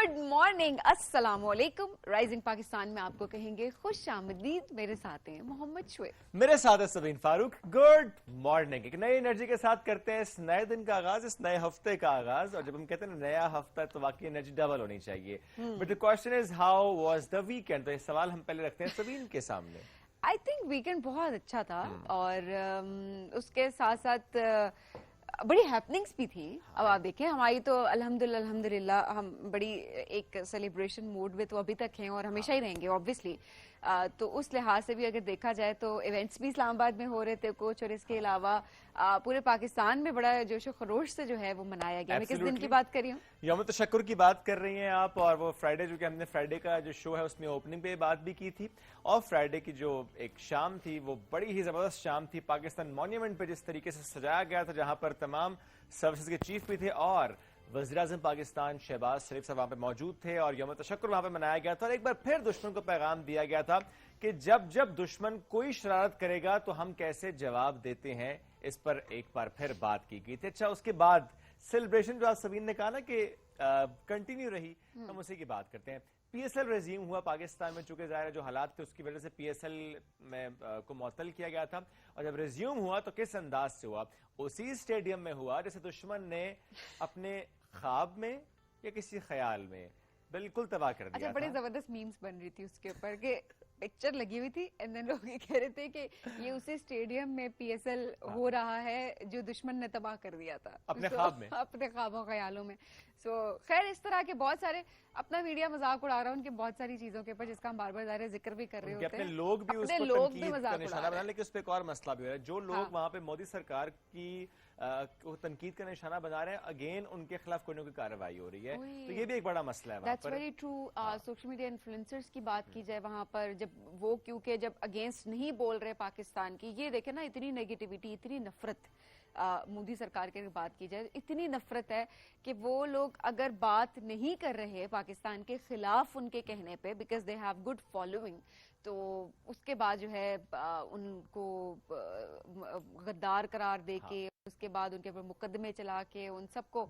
Good morning, अस्सलाम वालेकुम। Rising Pakistan में आपको कहेंगे खुश आमदीद। मेरे साथ हैं मोहम्मद शुएब, मेरे साथ है सबीन फारूक। Good morning. एक नई एनर्जी के साथ करते हैं इस नए दिन का आगाज, इस नए हफ्ते का आगाज। और जब हम कहते हैं नया हफ्ता तो वाकई एनर्जी डबल होनी चाहिए। But the question is how was the weekend. तो ये सवाल हम पहले रखते हैं सबीन के सामने। आई थिंक वीकेंड बहुत अच्छा था और उसके साथ साथ बड़ी हैपनिंग्स भी थी। अब आप देखें, हमारी तो अल्हम्दुलिल्लाह हम बड़ी एक सेलिब्रेशन मूड में तो अभी तक हैं और हमेशा ही रहेंगे ऑब्वियसली। तो उस लिहाज से भी अगर देखा जाए तो इवेंट्स भी इस्लामाबाद में हो रहे थे कुछ, और इसके अलावा पूरे पाकिस्तान में बड़ा जोशो खरोश से जो है वो मनाया गया। मैं किस दिन की बात कर रही हूँ? यौम तशक्कुर की बात कर रही हैं आप। और वो फ्राइडे, जो कि हमने फ्राइडे का जो शो है उसमें ओपनिंग पे बात भी की थी। और फ्राइडे की जो एक शाम थी वो बड़ी ही जबरदस्त शाम थी। पाकिस्तान मॉन्यूमेंट पे जिस तरीके से सजाया गया था, जहां पर तमाम सर्विसेज के चीफ भी थे और वज़ीर-ए-आज़म पाकिस्तान शहबाज शरीफ साहब वहां पे मौजूद थे और यौम तशक्कुर वहां पे मनाया गया था। और एक बार फिर दुश्मन को पैगाम दिया गया था कि जब जब दुश्मन कोई शरारत करेगा तो हम कैसे जवाब देते हैं, इस पर एक बार फिर बात की गई थी। अच्छा, उसके बाद सेलिब्रेशन जो आज सबीन ने कहा ना कि कंटिन्यू रही, हम उसी की बात करते हैं। पीएसएल रेज्यूम हुआ पाकिस्तान में, चूंकि ज़ाहिर है जो हालात थे उसकी वजह से पीएसएल में को मुअत्तल किया गया था। और जब रेज्यूम हुआ तो किस अंदाज से हुआ? उसी स्टेडियम में हुआ जैसे दुश्मन ने अपने ख्वाब में या किसी ख्याल में बिल्कुल तबाह कर दिया। अच्छा, बड़े जबरदस्त मीम्स बन रही थी उसके ऊपर कि पिक्चर लगी हुई थी एंड देन लोग ये कह रहे थे कि ये उसी स्टेडियम में पीएसएल हो रहा है जो दुश्मन ने तबाह कर दिया था अपने ख्वाब में, अपने ख्वाबों ख्यालों में। सो खैर, इस तरह के बहुत सारे अपना मीडिया मजाक उड़ा रहा है उनकी बहुत सारी चीजों के ऊपर, जिसका हम बार बार जिक्र भी कर रहे होते हैं। अपने लोग भी उस पर तनकीद का निशाना बना, लेकिन उस पर एक और मसला भी हो रहा है। जो लोग वहां पे मोदी सरकार की तनकीद का निशाना बना रहे हैं, अगेन उनके खिलाफ कोई ना कोई कार्रवाई हो रही है। तो ये भी एक बड़ा मसला है वहां पर। Very true. Social media influencers की बात की जाए वहां पर, जब वो क्योंकि जब अगेंस्ट नहीं बोल रहे पाकिस्तान की, ये देखे ना इतनी नेगेटिविटी, इतनी नफरत मोदी सरकार की बात की जाए, इतनी नफरत है कि वो लोग अगर बात नहीं कर रहे पाकिस्तान के खिलाफ उनके कहने पे, because they have good following, तो उसके बाद जो है उनको गद्दार करार दे के उसके बाद उनके ऊपर मुकदमे चला के उन सबको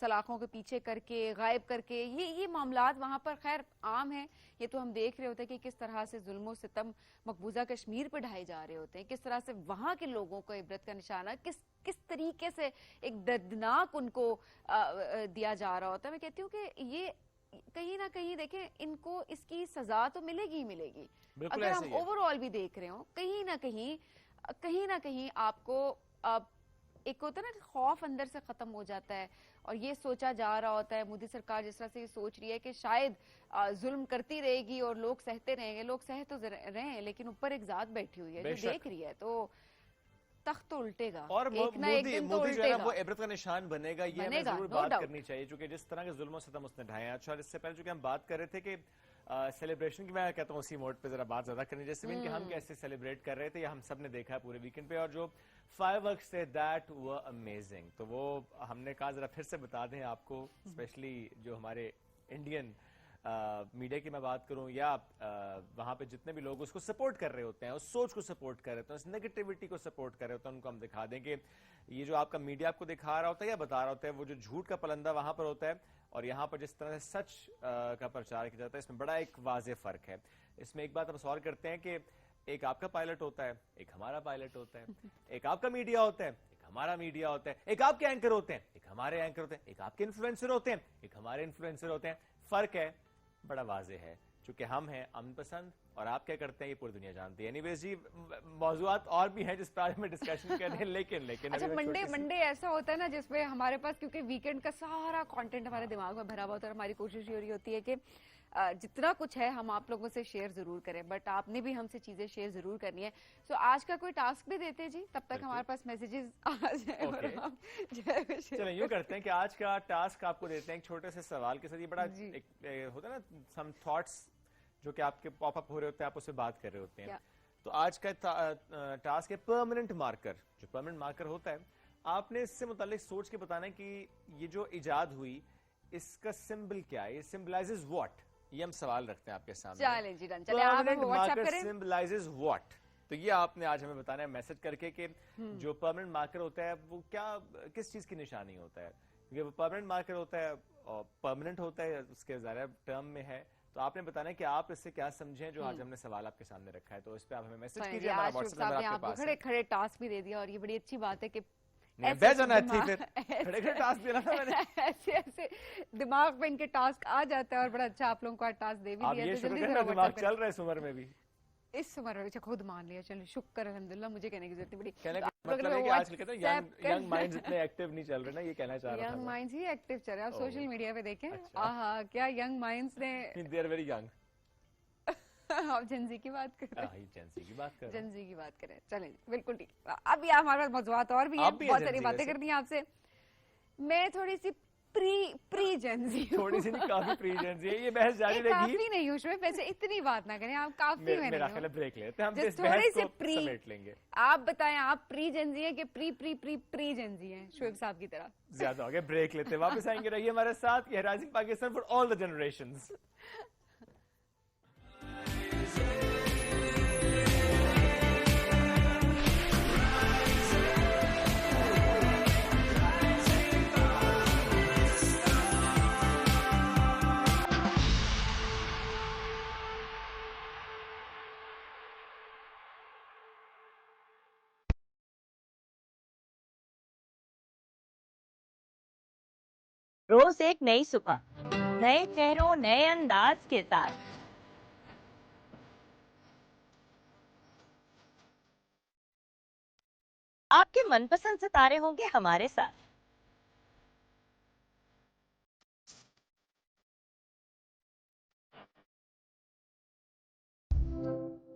सलाखों के पीछे करके गायब करके, ये मामलात वहां पर खैर आम है। ये तो हम देख रहे होते हैं कि किस तरह से जुल्म सितम मकबूजा कश्मीर पर ढाए जा रहे होते हैं, किस तरह से वहां के लोगों को इबरत का निशाना किस तरीके से एक दर्दनाक उनको दिया जा रहा होता है। मैं कहती हूँ कि ये कहीं ना कहीं देखें, इनको इसकी सजा तो मिलेगी ही मिलेगी। अगर हम ओवरऑल भी देख रहे हो, कहीं ना कहीं आपको एक होता है ना, खौफ अंदर से खत्म हो जाता है और ये सोचा जा रहा होता है, मोदी सरकार जिस तरह से ये सोच रही है कि शायद जुल्म करती रहेगी और लोग सहते रहेंगे। लोग सह तो रहे हैं, लेकिन ऊपर एक जात बैठी हुई है जो देख रही है, तो तख्त तो उल्टेगा और एक ना एक दिन तो उल्टेगा, वो इबरत का निशान बनेगा। ये हमें जरूर बात करनी चाहिए, क्योंकि जिस तरह के जुल्म सितम उसने ढाए। अच्छा, इससे पहले जो हम बात कर रहे थे कि सेलिब्रेशन की, मैं कहता हूँ उसी मोड पे जरा बात ज्यादा करनी जैसे कि हम कैसे सेलिब्रेट कर रहे थे, या हम सब ने देखा है पूरे वीकेंड पे। और जो फायरवर्क्स थे दैट वर अमेजिंग, तो वो हमने कहा जरा फिर से बता दें आपको, स्पेशली जो हमारे इंडियन मीडिया की मैं बात करूं या वहां पे जितने भी लोग उसको सपोर्ट कर रहे होते हैं, उस सोच को सपोर्ट कर रहे होते हैं, उस नेगेटिविटी को सपोर्ट कर रहे होते हैं, उनको हम दिखा दें कि ये जो आपका मीडिया आपको दिखा रहा होता है या बता रहा होता है, वो जो झूठ का पलंदा वहां पर होता है और यहाँ पर जिस तरह से सच का प्रचार किया जाता है, इसमें बड़ा एक वाज़ेह फर्क है। इसमें एक बात हम सवाल करते हैं कि एक आपका पायलट होता है, एक हमारा पायलट होता है, एक आपका मीडिया होता है, एक हमारा मीडिया होता है, एक आपके एंकर होते हैं, एक हमारे एंकर होते हैं, एक आपके इन्फ्लुएंसर होते हैं, एक हमारे इन्फ्लुएंसर होते हैं। फर्क है, बड़ा वाज़ेह है, चूंकि हम हैं अमन पसंद और आप क्या करते हैं ये पूरी दुनिया जानती है। एनीवेज जी, मौजूद और भी हैं जिस पर में डिस्कशन करें, लेकिन अच्छा, मंडे ऐसा होता है ना जिसमें हमारे पास, क्योंकि वीकेंड का सारा कंटेंट हमारे दिमाग में भरा हुआ होता है, हमारी कोशिश ये होती है कि जितना कुछ है हम आप लोगों से शेयर जरूर करें, बट आपने भी हमसे चीजें शेयर जरूर करनी है। सो आज का कोई टास्क भी देते जी, तब तक हमारे पास मैसेजेस आ जाए और हम चलो यूं करते हैं कि आज का टास्क आपको देते हैं एक छोटे से सवाल के साथ। ये बड़ा होता है ना, सम थॉट्स जो कि आपके पॉपअप हो रहे होते हैं, आप उससे बात कर रहे होते हैं। तो आज का टास्क है परमानेंट मार्कर। जो परमानेंट मार्कर होता है, आपने इससे मुतालिक सोच के बताना है कि ये जो इजाद हुई इसका सिंबल क्या है, ये सिंबलाइजेस व्हाट। ये हम सवाल रखते हैं आपके सामने। चलें जी, चलें आप व्हाट्सएप करें। सिंबलाइजेस व्हाट, तो ये आपने आज हमें बताना है मैसेज करके कि जो परमानेंट मार्कर होता है वो क्या, किस चीज की निशानी होता है। क्योंकि वो परमानेंट मार्कर होता है और परमानेंट होता है, उसके ज़ाहिर टर्म में है। तो आपने बताना है कि आप इससे क्या समझें जो आज हमने सवाल आपके सामने रखा है, तो इस पे आप हमें मैसेज कीजिए, हमारा व्हाट्सएप नंबर आपके पास है। खड़े खड़े टास्क भी दे दिया और ये बड़ी अच्छी बात है कि ऐसे दिमाग में इनके टास्क आ जाता है और बड़ा अच्छा आप लोगों को टास्क दे भी दिया। ये शुक्र है दिमाग चल रहा है इस उम्र में भी, इस उम्र में खुद मान लिया, चलो शुक्र अल्हम्दुलिल्लाह, मुझे कहने की जरूरत नहीं पड़ी। कहने का मतलब है कि आजकल कहते हैं यंग माइंड्स इतने एक्टिव नहीं चल रहे ना, ये कहना चाह रहा था। यंग माइंड्स ही एक्टिव चल रहे हैं, आप सोशल मीडिया पे देखें, आहा क्या यंग माइंड्स ने, दे आर वेरी यंग। आप जेनजी की बात कर रहे हैं, जेनजी की बात कर रहे हैं, जेनजी की बात करें, चलें बिल्कुल ठीक। अब यार हमारे पास मौजूद और भी है, बहुत सारी बातें करनी है आपसे। मैं थोड़ी सी प्री जेनजी, थोड़ी सी नहीं, काफी प्री जेनजी है, ये बहस जारी रहेगी। काफी नहीं हूँ उसमें, वैसे इतनी बात ना करें आप, काफी में मेरा ख्याल ब्रेक लेते हैं, हम इस थोड़ी बहस सी को प्री समेट लेंगे। आप बताएं, आप प्री जेनजी है कि प्री जेनजी है, शोएब साहब की तरह? ज्यादा हो गया, ब्रेक लेते हैं, वापस आएंगे, रहिए हमारे साथ। ये rising Pakistan for all the generations. रोज एक नई सुबह, नए चेहरों, नए अंदाज के साथ। आपके मनपसंद सितारे होंगे हमारे साथ।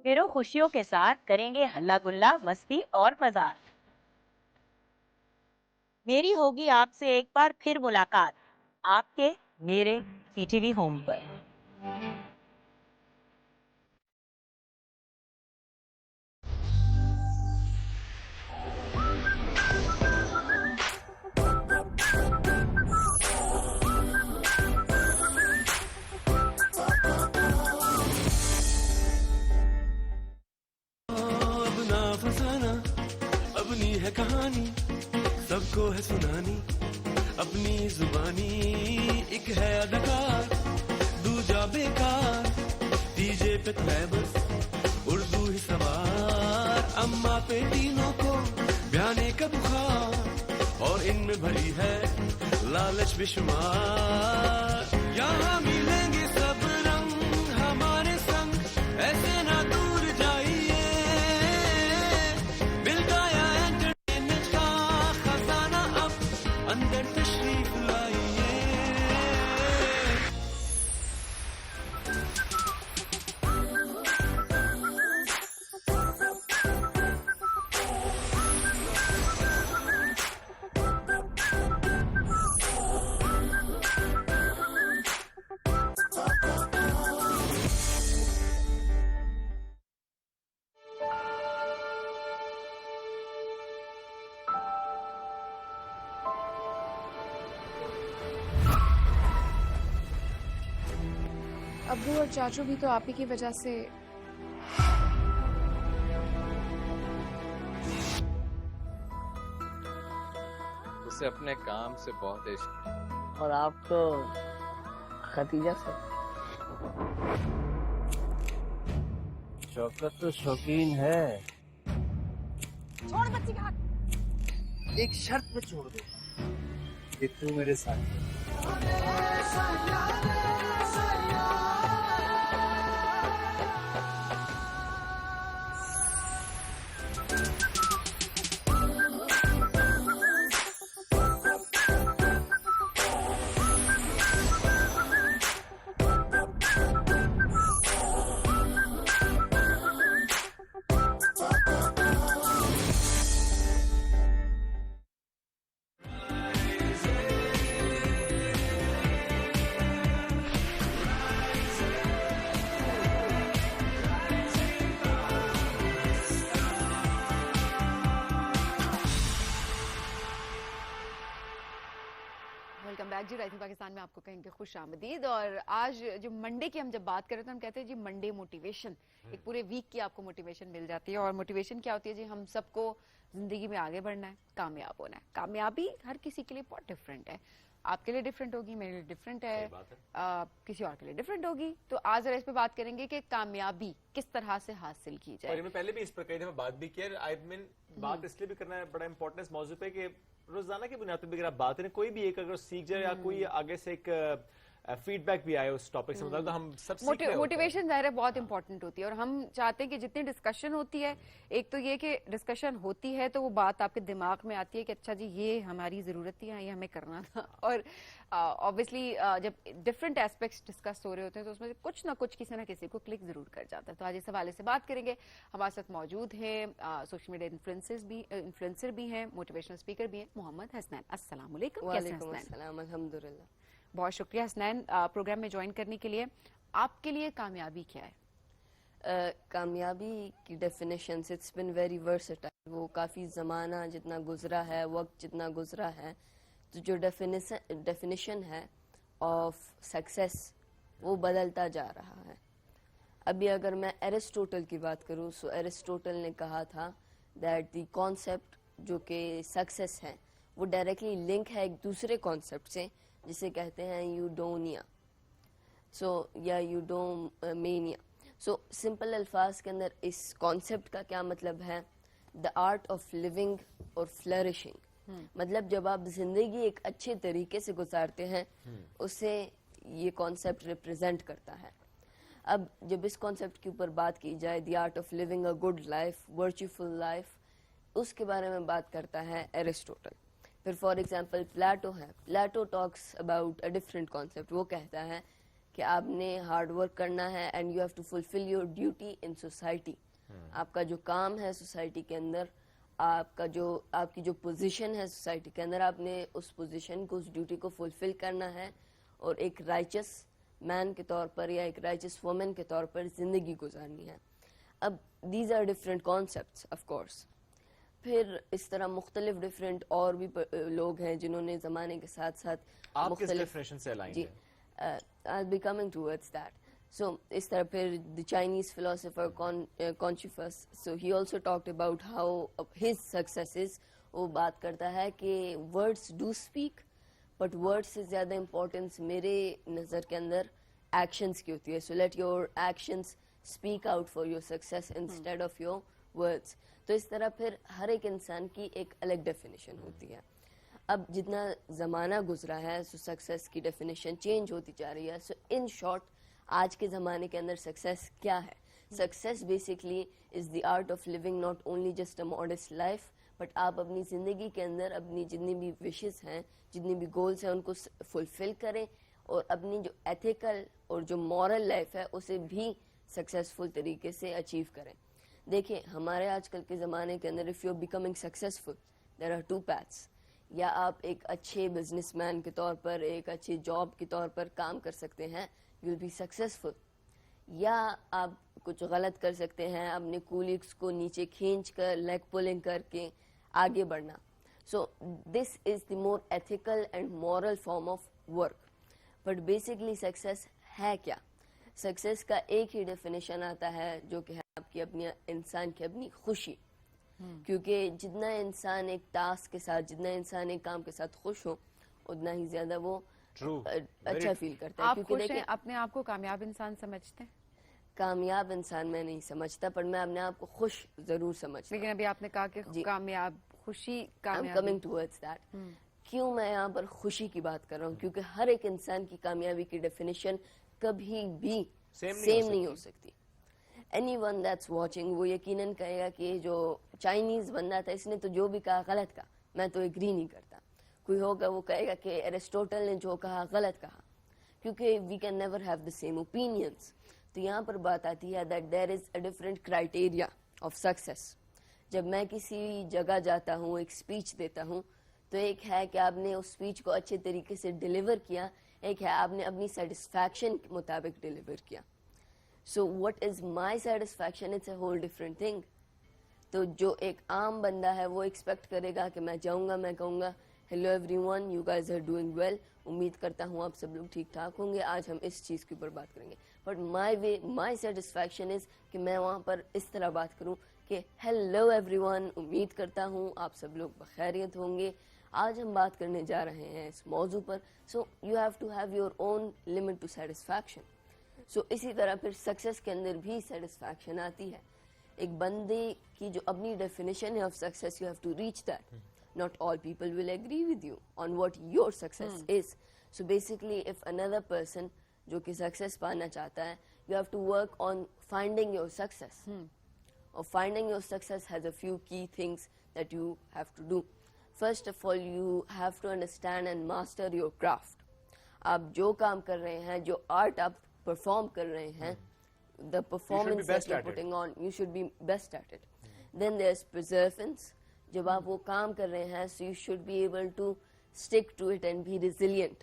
फिर खुशियों के साथ करेंगे हल्ला गुल्ला, मस्ती और मजाक। मेरी होगी आपसे एक बार फिर मुलाकात, आपके मेरे सीटीवी होम पर। अब ना फसाना, अपनी है कहानी, सबको है सुनानी, अपनी जुबानी। एक है अदाकार, दूजा बेकार, डीजे पे तो है बस उर्दू ही सवार। अम्मा पे तीनों को ब्याने का बुखार, और इनमें भरी है लालच बेशुमार। यहाँ मिलेंगे सब रंग हमारे संग, ऐसे ना दूर जाइए। मिल गया एंटरटेनमेंट का खजाना, अब अंदर तशरीफ लाइए। अब्बू और चाचू भी तो आप ही की वजह से। उसे अपने काम से बहुत इश्क। और आप तो खतीजा से। शौकत तो शौकीन है। छोड़ बच्ची का हाथ। एक शर्त पे छोड़ दो कि तू मेरे साथ। वेलकम बैक जी। राइजिंग पाकिस्तान में आपको कहेंगे खुश आमदीद। और आज जो मंडे की हम जब बात करें तो हम कहते हैं जी मंडे मोटिवेशन, एक पूरे वीक की आपको मोटिवेशन मिल जाती है। और मोटिवेशन क्या होती है जी, हम सबको जिंदगी में आगे बढ़ना है, कामयाब होना है। कामयाबी हर किसी के लिए बहुत डिफरेंट है, आपके लिए डिफरेंट होगी, मेरे लिए डिफरेंट है, किसी और के लिए डिफरेंट होगी। तो आज जरा इस पे बात करेंगे कि कामयाबी किस तरह से हासिल की जाए। और मैं पहले भी इस पर कई दफा बात भी की, आई मीन बात इसलिए भी करना है बड़ा इंपॉर्टेंट इस मौजू पे कि रोजाना की बुनियाद पर भी अगर आप बात करें, कोई भी एक अगर सीख जाए या कोई आगे से एक फीडबैक भी आए उस टॉपिक से, मतलब तो हम सब मोटिवेशन ज़ाहिर है बहुत इंपॉर्टेंट होती है। और हम चाहते हैं कि जितनी डिस्कशन होती है, एक तो ये कि डिस्कशन होती है तो वो बात आपके दिमाग में आती है कि अच्छा जी ये हमारी ज़रूरत थी, ये हमें करना था। और ऑब्वियसली जब डिफरेंट एस्पेक्ट्स डिस्कस हो रहे होते हैं तो उसमें से कुछ ना कुछ किसी ना किसी को क्लिक ज़रूर कर जाता है। तो आज इस हवाले से बात करेंगे। हमारे साथ मौजूद हैं सोशल मीडिया इन्फ्लुएंसर भी हैं, मोटिवेशनल स्पीकर भी हैं, मोहम्मद हसनैन। अस्सलाम वालेकुम। अल्हम्दुलिल्लाह, बहुत शुक्रिया हसनैन प्रोग्राम में ज्वाइन करने के लिए। आपके लिए कामयाबी क्या है? कामयाबी की definition it's been very versatile. वो काफ़ी ज़माना जितना गुजरा है, वक्त जितना गुजरा है, तो जो डेफिनेशन है ऑफ सक्सेस वो बदलता जा रहा है। अभी अगर मैं एरिस्टोटल की बात करूँ, सो एरिस्टोटल ने कहा था दैट द कॉन्सेप्ट जो कि सक्सेस है वो डायरेक्टली लिंक है एक दूसरे कॉन्सेप्ट से जिसे कहते हैं यूडोनिया, या यूडोमेनिया। सो सिंपल अल्फाज के अंदर इस कॉन्सेप्ट का क्या मतलब है? द आर्ट ऑफ लिविंग और फ्लरिशिंग। मतलब जब आप जिंदगी एक अच्छे तरीके से गुजारते हैं, उसे ये कॉन्सेप्ट रिप्रेजेंट करता है। अब जब इस कॉन्सेप्ट के ऊपर बात की जाए, the art of living a good life, virtueful life, उसके बारे में बात करता है एरिस्टोटल। फिर फॉर एग्जांपल प्लेटो है, Plato talks about a different concept. वो कहता है कि आपने हार्ड वर्क करना है and you have to fulfil your duty in society. आपका जो काम है सोसाइटी के अंदर, आपकी जो पोजीशन है सोसाइटी के अंदर, आपने उस पोजीशन को, उस ड्यूटी को फुलफिल करना है और एक राइचस मैन के तौर पर या एक राइचस वुमेन के तौर पर जिंदगी गुजारनी है। अब these are different concepts of course. फिर इस तरह मुख्तलिफ डिफरेंट और भी लोग हैं जिन्होंने ज़माने के साथ साथ आप किस डेफिनेशन से अलाइन जी I be coming towards that. So इस तरह फिर the Chinese philosopher Confucius, so he also talked about how his successes. वो बात करता है कि words do speak, but words से ज़्यादा इम्पोर्टेंस मेरे नज़र के अंदर एक्शंस की होती है। So let your actions speak out for your success instead of your words. तो इस तरह फिर हर एक इंसान की एक अलग डेफिनेशन होती है। अब जितना ज़माना गुजरा है, सो सक्सेस की डेफिनेशन चेंज होती जा रही है। सो इन शॉर्ट, आज के ज़माने के अंदर सक्सेस क्या है? Success basically is the art of living not only just a modest life, but आप अपनी ज़िंदगी के अंदर अपनी जितनी भी विशेस हैं, जितनी भी गोल्स हैं, उनको फुलफिल करें और अपनी जो एथिकल और जो मॉरल लाइफ है उसे भी सक्सेसफुल तरीके से अचीव करें। देखिए, हमारे आजकल के ज़माने के अंदर if you are becoming successful, there are two paths. या आप एक अच्छे बिजनेसमैन के तौर पर, एक अच्छी जॉब के तौर पर काम कर सकते हैं, यू विल बी सक्सेसफुल। या आप कुछ गलत कर सकते हैं, अपने कूलीग्स को नीचे खींच कर, लेग पुलिंग करके आगे बढ़ना। So this is the more ethical and moral form of work. But basically success है क्या? सक्सेस का एक ही डेफिनेशन आता है जो कि है आपकी अपनी इंसान की अपनी खुशी। क्योंकि जितना इंसान एक टास्क के साथ, जितना इंसान एक काम के साथ खुश हो, उतना ही ज्यादा वो अच्छा फील करता है। क्योंकि देखिए, अपने आप को कामयाब इंसान समझते हैं? कामयाब इंसान मैं नहीं समझता, पर मैं अपने आप को खुश जरूर समझता। लेकिन अभी आपने कहा कि कामयाब, खुशी, कामयाब, कमिंग टुवर्ड्स दैट। क्यों मैं यहाँ पर खुशी की बात कर रहा हूँ? क्योंकि हर एक इंसान की कामयाबी की डेफिनेशन कभी भी सेम नहीं हो सकती। Anyone that's watching वो यकीनन कहेगा कि जो चाइनीज बंदा था इसने तो जो भी कहा गलत कहा, मैं तो एग्री नहीं करता। कोई होगा वो कहेगा कि एरिस्टोटल ने जो कहा गलत कहा, क्योंकि we can never have the same opinions. तो यहाँ पर बात आती है that there is a different criteria of success. जब मैं किसी जगह जाता हूँ, एक स्पीच देता हूँ, तो एक है कि आपने उस स्पीच को अच्छे तरीके से डिलीवर किया, एक है आपने अपनी सेटिस्फैक्शन के मुताबिक डिलीवर किया। So what is my satisfaction, it's a whole different thing. तो जो एक आम बंदा है वो एक्सपेक्ट करेगा कि मैं जाऊंगा, मैं कहूँगा hello everyone, you guys are doing well. उम्मीद करता हूँ आप सब लोग ठीक ठाक होंगे. आज हम इस चीज़ के ऊपर बात करेंगे. बट माई सेटिस्फैक्शन इज़ कि मैं वहाँ पर इस तरह बात करूँ कि हेलो एवरीवन, उम्मीद करता हूँ आप सब लोग बखैरियत होंगे. आज हम बात करने जा रहे हैं इस मौजू पर. So you have to have your own limit to satisfaction. So इसी तरह फिर सक्सेस के अंदर भी सेटिस्फैक्शन आती है. एक बंदे की जो अपनी डेफिनेशन है of success, you have to reach that. Not all people will agree with you on what your success is. So basically, if another person जो कि success पाना चाहता है, you have to work on finding your success. Or finding your success has a few key things that you have to do. First of all, you have to understand and master your craft. आप जो काम कर रहे हैं, जो art आप perform कर रहे हैं, the performance that you're putting on, you should be best at it. Then there's perseverance. जब आप वो काम कर रहे हैं, so you should be able to stick to it and be resilient.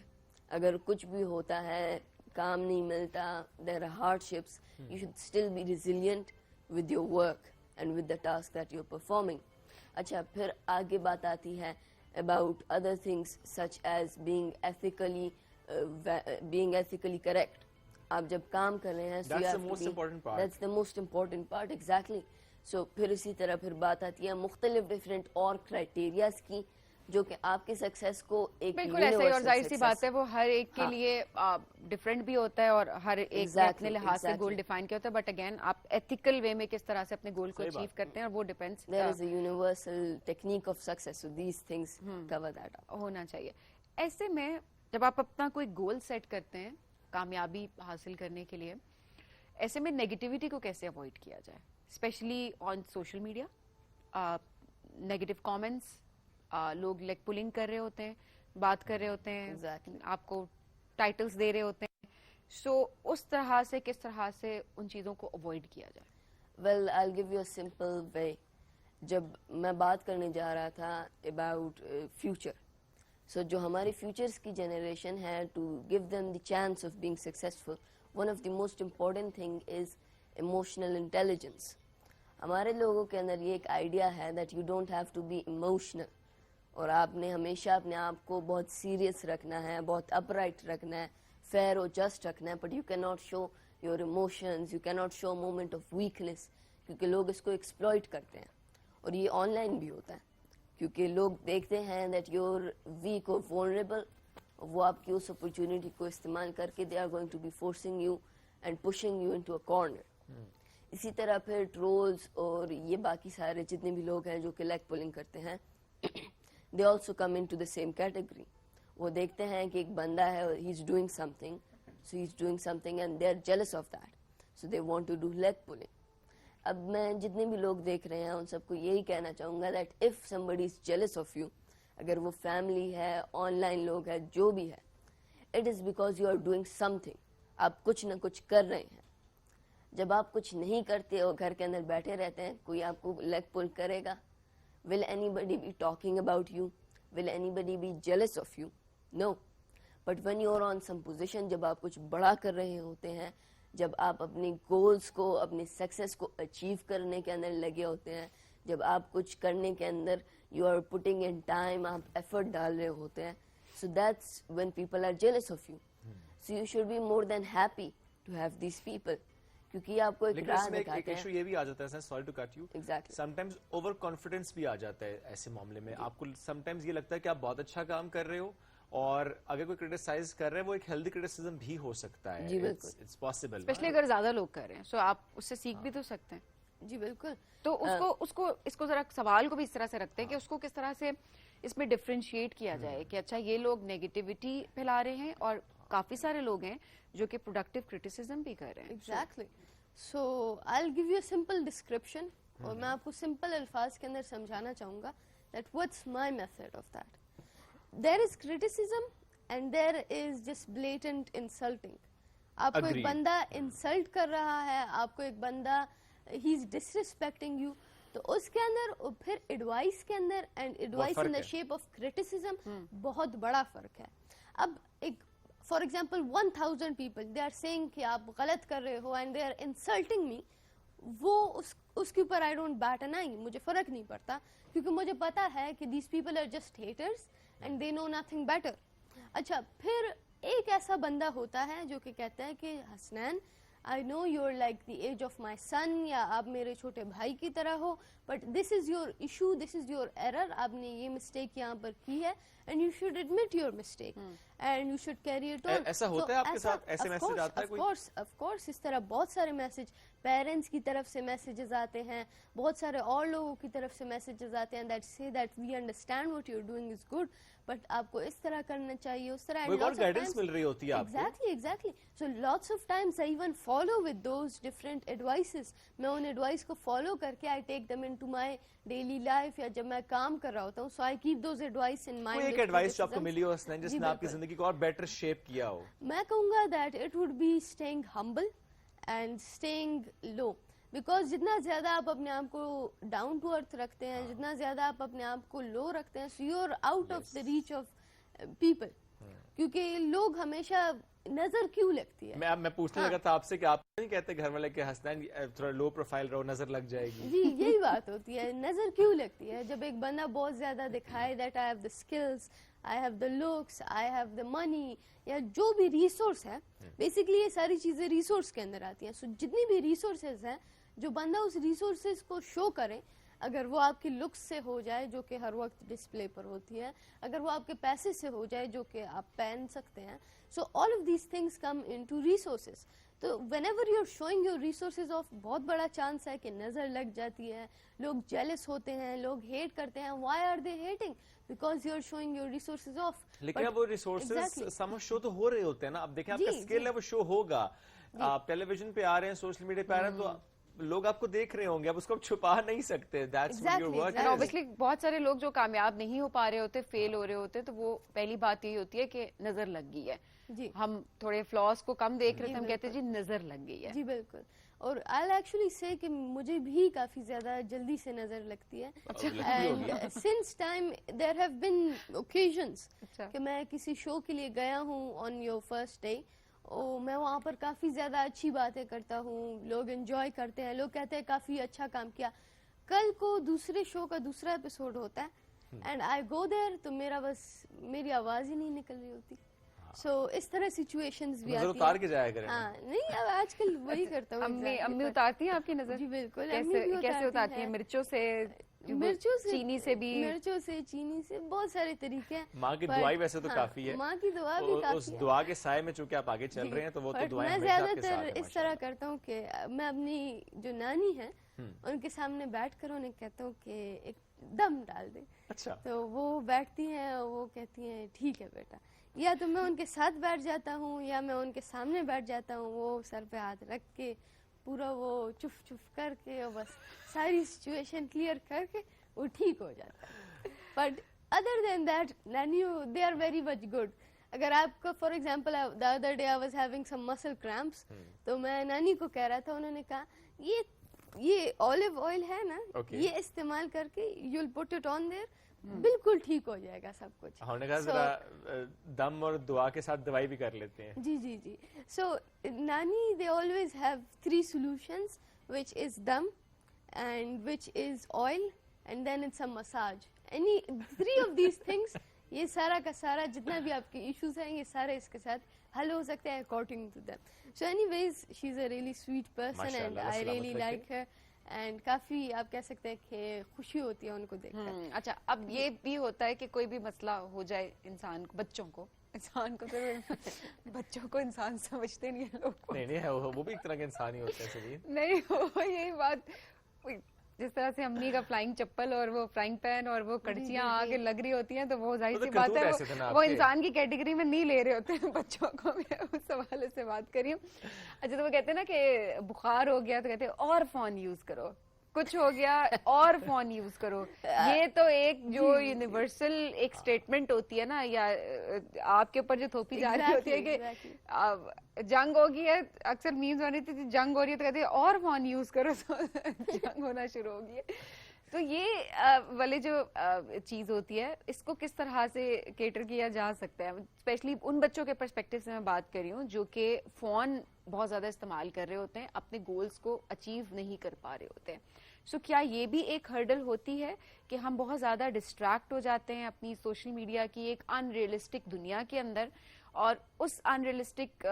अगर कुछ भी होता है, काम नहीं मिलता, there are hardships, you should still be resilient with your work and with the task that you're performing. अच्छा, फिर आगे बात आती है about other things such as being ethically correct. आप जब काम कर रहे हैं, so you have to be, that's the most important part, exactly. So फिर इसी तरह फिर बात आती है मुख्तलिफ डिफरेंट और क्राइटेरियाज की, जो कि आपके सक्सेस को एक बिल्कुल ऐसे ही, और जाहिर सी बात है वो हर एक के लिए डिफरेंट भी होता है और हर एक ने अपने लिहाज से गोल डिफाइन किया होता है. बट अगेन आप एथिकल वे में किस तरह से अपने गोल को अचीव करते हैं, और वो depends. There is a universal technique of success, so these things cover that होना चाहिए. ऐसे में जब आप अपना कोई गोल सेट करते हैं कामयाबी हासिल करने के लिए, ऐसे में नेगेटिविटी को कैसे अवॉइड किया जाए, specially on social media. Negative comments, लोग लेग पुलिंग कर रहे होते हैं, बात कर रहे होते हैं, आपको टाइटल्स दे रहे होते हैं. सो उस तरह से किस तरह से उन चीज़ों को अवॉइड किया जाए? Well, I will give you a simple way. जब मैं बात करने जा रहा था अबाउट फ्यूचर, सो जो हमारी फ्यूचर्स की जनरेशन है, to give them the chance of being successful, one of the most important thing is emotional intelligence. हमारे लोगों के अंदर ये एक आइडिया है that you don't have to be emotional, और आपने हमेशा अपने आप को बहुत सीरियस रखना है, बहुत अपराइट रखना है, फेयर और जस्ट रखना है. But you can not show your emotions, you can not show moment of weakness, क्योंकि लोग इसको एक्सप्लॉइट करते हैं. और ये ऑनलाइन भी होता है, क्योंकि लोग देखते हैं दैट यूर वीक और वल्नरेबल, वो आपकी उस अपॉर्चुनिटी को इस्तेमाल करके they are going to be forcing you and pushing you into a corner. इसी तरह फिर ट्रोल्स और ये बाकी सारे जितने भी लोग हैं जो कि लेग पुलिंग करते हैं, they also come in to the same category. वो देखते हैं कि एक बंदा है, he is doing something, so he is doing something and they are jealous of that, so they want to do leg pulling. अब मैं जितने भी लोग देख रहे हैं उन सबको यही कहना चाहूँगा that if somebody is jealous of you, अगर वो फैमिली है, ऑनलाइन लोग हैं, जो भी है, it is because you are doing something. आप कुछ ना कुछ कर रहे हैं. जब आप कुछ नहीं करते और घर के अंदर बैठे रहते हैं, कोई आपको लेग पुल करेगा? Will anybody be talking about you? Will anybody be jealous of you? No. But when you are on some position, जब आप कुछ बड़ा कर रहे होते हैं, जब आप अपने गोल्स को, अपने सक्सेस को अचीव करने के अंदर लगे होते हैं, जब आप कुछ करने के अंदर you are putting in time, आप एफर्ट डाल रहे होते हैं, so that's when people are jealous of you. So you should be more than happy to have these people, क्योंकि आपको एक राह दिखाते हैं. इशू ये भी आ जाता है, sorry to cut you, exactly, sometimes over confidence भी आ जाता है ऐसे मामले में. आपको समटाइम्स ये लगता है कि आप बहुत अच्छा काम कर रहे हो, और अगर कोई क्रिटिसाइज कर रहे हैं, वो एक हेल्दी क्रिटिसिज्म भी हो सकता है. जी बिल्कुल, इट्स पॉसिबल, स्पेशली अगर ज्यादा लोग कर रहे हैं, सो आप उससे सीख भी तो सकते हैं. जी बिल्कुल. तो इसको जरा सवाल को भी इस तरह से रखते हैं कि उसको किस तरह से इसमें डिफरेंशिएट किया जाए कि अच्छा ये लोग नेगेटिविटी फैला रहे हैं और काफी सारे लोग हैं जो कि प्रोडक्टिव क्रिटिसिज्म भी कर रहे हैं. Exactly. So I will give you a simple description, और मैं आपको सिंपल अल्फाज के अंदर समझाना चाहूंगा that what's my method of that. There is criticism and there is just blatant insulting. आपको एक बंदा इंसल्ट कर रहा है, आपको एक बंदा ही इज डिसरिस्पेक्टिंग यू, तो उसके अंदर फिर एडवाइस के अंदर and advice in the shape of criticism बहुत बड़ा फर्क है. अब एक for example 1000 people they are saying कि आप गलत कर रहे हो and they are insulting me, वो उसके ऊपर I don't bat an eye, मुझे फर्क नहीं पड़ता, क्योंकि मुझे पता है कि these people are just haters and they know nothing better. अच्छा, फिर एक ऐसा बंदा होता है जो कि कहता है कि Hasnain, I know you're like the age of my son, या आप मेरे छोटे भाई की तरह हो, but this is your issue, this is your error, आपने ये mistake यहाँ पर की है, and you should admit your mistake, and you should carry it on. ऐसा होता है आपके साथ? ऐसे मैसेज आता है कोई? Of course, इस तरह बहुत सारे मैसेज पेरेंट्स की तरफ से मैसेजेस आते हैं, बहुत सारे और लोगों की तरफ से मैसेजेस आते हैं that say that we understand what you're doing is good, but आपको इस तरह करना चाहिए, उस तरह. कोई और गाइडेंस मिल रही होती है आपको? Exactly. So lots of times I even follow with those different advices. मैं उन advice को follow करके I take them into my daily life, या जब मैं काम कर रहा होता हूँ, so I keep those advice in mind. कोई एक एडवाइस जो आपको मिली हो हसनैन जिसने आपकी जिंदगी को और बेटर शेप किया हो? मैं कहूँगा that it would be staying humble and staying low. Because जितना ज़्यादा आप अपने आप को down to earth रखते हैं, जितना ज़्यादा आप अपने आप को low रखते हैं, so you're out of the reach of people. क्योंकि लोग हमेशा नजर क्यों लगती है. मैं पूछने लगा था आपसे कि आप नहीं कहते घर वाले कि हसनैन थोड़ा लो प्रोफाइल रहो, नजर लग जाएगी? जी, यही बात होती है, नजर क्यों लगती है. जब एक बंदा बहुत ज्यादा दिखाए that I have the skills, I have the looks, I have the money, या जो भी रिसोर्स है, बेसिकली ये सारी चीजें रिसोर्स के अंदर आती हैं. सो जितनी भी रिसोर्सेज हैं, जो बंदा उस रिसोर्सेज को शो करे, अगर वो आपकी लुक्स से हो जाए जो कि हर वक्त डिस्प्ले पर होती है, अगर वो आपके पैसे से हो जाए जो कि आप पहन सकते हैं, so all of these things come into resources. तो whenever you are showing your resources off, बहुत बड़ा चांस है कि नजर लग जाती है, लोग जेलस होते हैं, लोग हेट करते हैं. Why are they hating? Because you are showing your resources off. लेकिन अब वो रिसोर्सेज समझ शो तो हो रहे होते हैं ना. अब देखें आपका स्किल है वो शो होगा, आप टेलीविजन पे आ रहे हैं, सोशल मीडिया पे आ रहे हैं, तो लोग आपको देख रहे होंगे, अब उसको आप छुपा नहीं सकते. That's what your work is. Obviously बहुत सारे लोग जो कामयाब नहीं हो पा रहे होते, फेल हो रहे होते, तो वो पहली बात यही होती है कि नजर लग गई है. जी, हम थोड़े फ्लॉस को कम देख रहे थे, हम कहते हैं जी नजर लग गई है. जी बिल्कुल. और I'll actually say कि मुझे भी काफी ज्यादा जल्दी से नजर लगती है. And since time there have been occasions कि मैं किसी शो के लिए गया हूँ on your first day, मैं वहाँ पर काफ़ी ज़्यादा अच्छी बातें करता हूँ, लोग एंजॉय करते हैं, लोग कहते हैं काफ़ी अच्छा काम किया. कल को दूसरे शो का दूसरा एपिसोड होता है एंड आई गो देयर, तो मेरी आवाज़ ही नहीं निकल रही होती. सो इस तरह सिचुएशंस भी आती हैं. उतार के जाया करें. हाँ, नहीं, अब आजकल वही करता हूँ. अम्मी उतारती हैं आपकी नजर? जी बिल्कुल. कैसे उतारती हैं? मिर्चों से, चीनी से भी? मिर्चों से, चीनी से, बहुत सारे तरीके हैं. माँ की दुआ वैसे तो काफी है. माँ की दुआ भी काफी है. उस दुआ के साय में चूंकि आप आगे चल रहे हैं, तो वो तो दुआएं मैं ज्यादातर इस तरह करता हूँ कि मैं अपनी जो नानी है उनके सामने बैठकर उन्हें कहता हूँ कि एक दम डाल दे. अच्छा. तो वो बैठती हैं, वो कहती हैं ठीक है बेटा, या तो मैं उनके साथ बैठ जाता हूँ या मैं उनके सामने बैठ जाता हूँ. वो सर पे हाथ रख के पूरा वो चुप करके और बस सारी सिचुएशन क्लियर करके वो ठीक हो जाता है. बट अदर देन दैट, नानी they are very much good. अगर आपको for example the other day I was having some muscle cramps, तो मैं नानी को कह रहा था, उन्होंने कहा ये ऑलिव ऑयल है ना, ये इस्तेमाल करके you will put it on their, बिल्कुल ठीक हो जाएगा सब कुछ. हमने कहा जरा दम और दुआ के साथ दवाई भी कर लेते हैं. जी. सो नानी they always have 3 solutions, which is दम and which is oil and then it's a massage. Any 3 of these things, ये सारा का सारा जितना भी आपके issues हैं, ये सारे इसके साथ हल हो सकते हैं according to them. So anyways, she's a really sweet person and I really like her. And काफी आप कह सकते हैं कि खुशी होती है उनको देखकर. अच्छा, अब ये भी होता है कि कोई भी मसला हो जाए इंसान को, बच्चों को इंसान समझते नहीं है लोग. नहीं है, वो भी एक तरह के इंसान ही होते हैं. नहीं हो यही बात, जिस तरह से अम्मी का फ्लाइंग चप्पल और वो फ्राइंग पैन और वो कड़चियां आगे लग रही होती हैं, तो वो जाहिर सी बात है वो इंसान की कैटेगरी में नहीं ले रहे होते हैं बच्चों को. मैं उस हवाले से बात कर रही हूँ. अच्छा, तो वो कहते हैं ना कि बुखार हो गया तो कहते हैं और फोन यूज करो, कुछ हो गया और फोन यूज करो. ये तो एक जो यूनिवर्सल एक स्टेटमेंट होती है ना, या आपके ऊपर जो थोपी जा रही होती है कि जंग होगी है. अक्सर मीम्स हो रही थी जंग हो रही है तो कहते हैं और फोन यूज करो, तो जंग होना शुरू होगी है. तो ये वाली जो चीज होती है, इसको किस तरह से केटर किया जा सकता है? स्पेशली उन बच्चों के पर्सपेक्टिव से मैं बात कर रही हूँ जो कि फोन बहुत ज्यादा इस्तेमाल कर रहे होते हैं, अपने गोल्स को अचीव नहीं कर पा रहे होते हैं. سو کیا یہ بھی ایک ہرڈل ہوتی ہے کہ ہم بہت زیادہ ڈسٹریکٹ ہو جاتے ہیں اپنی سوشل میڈیا کی ایک ان ریئلسٹک دنیا کے اندر, اور اس ان ریئلسٹک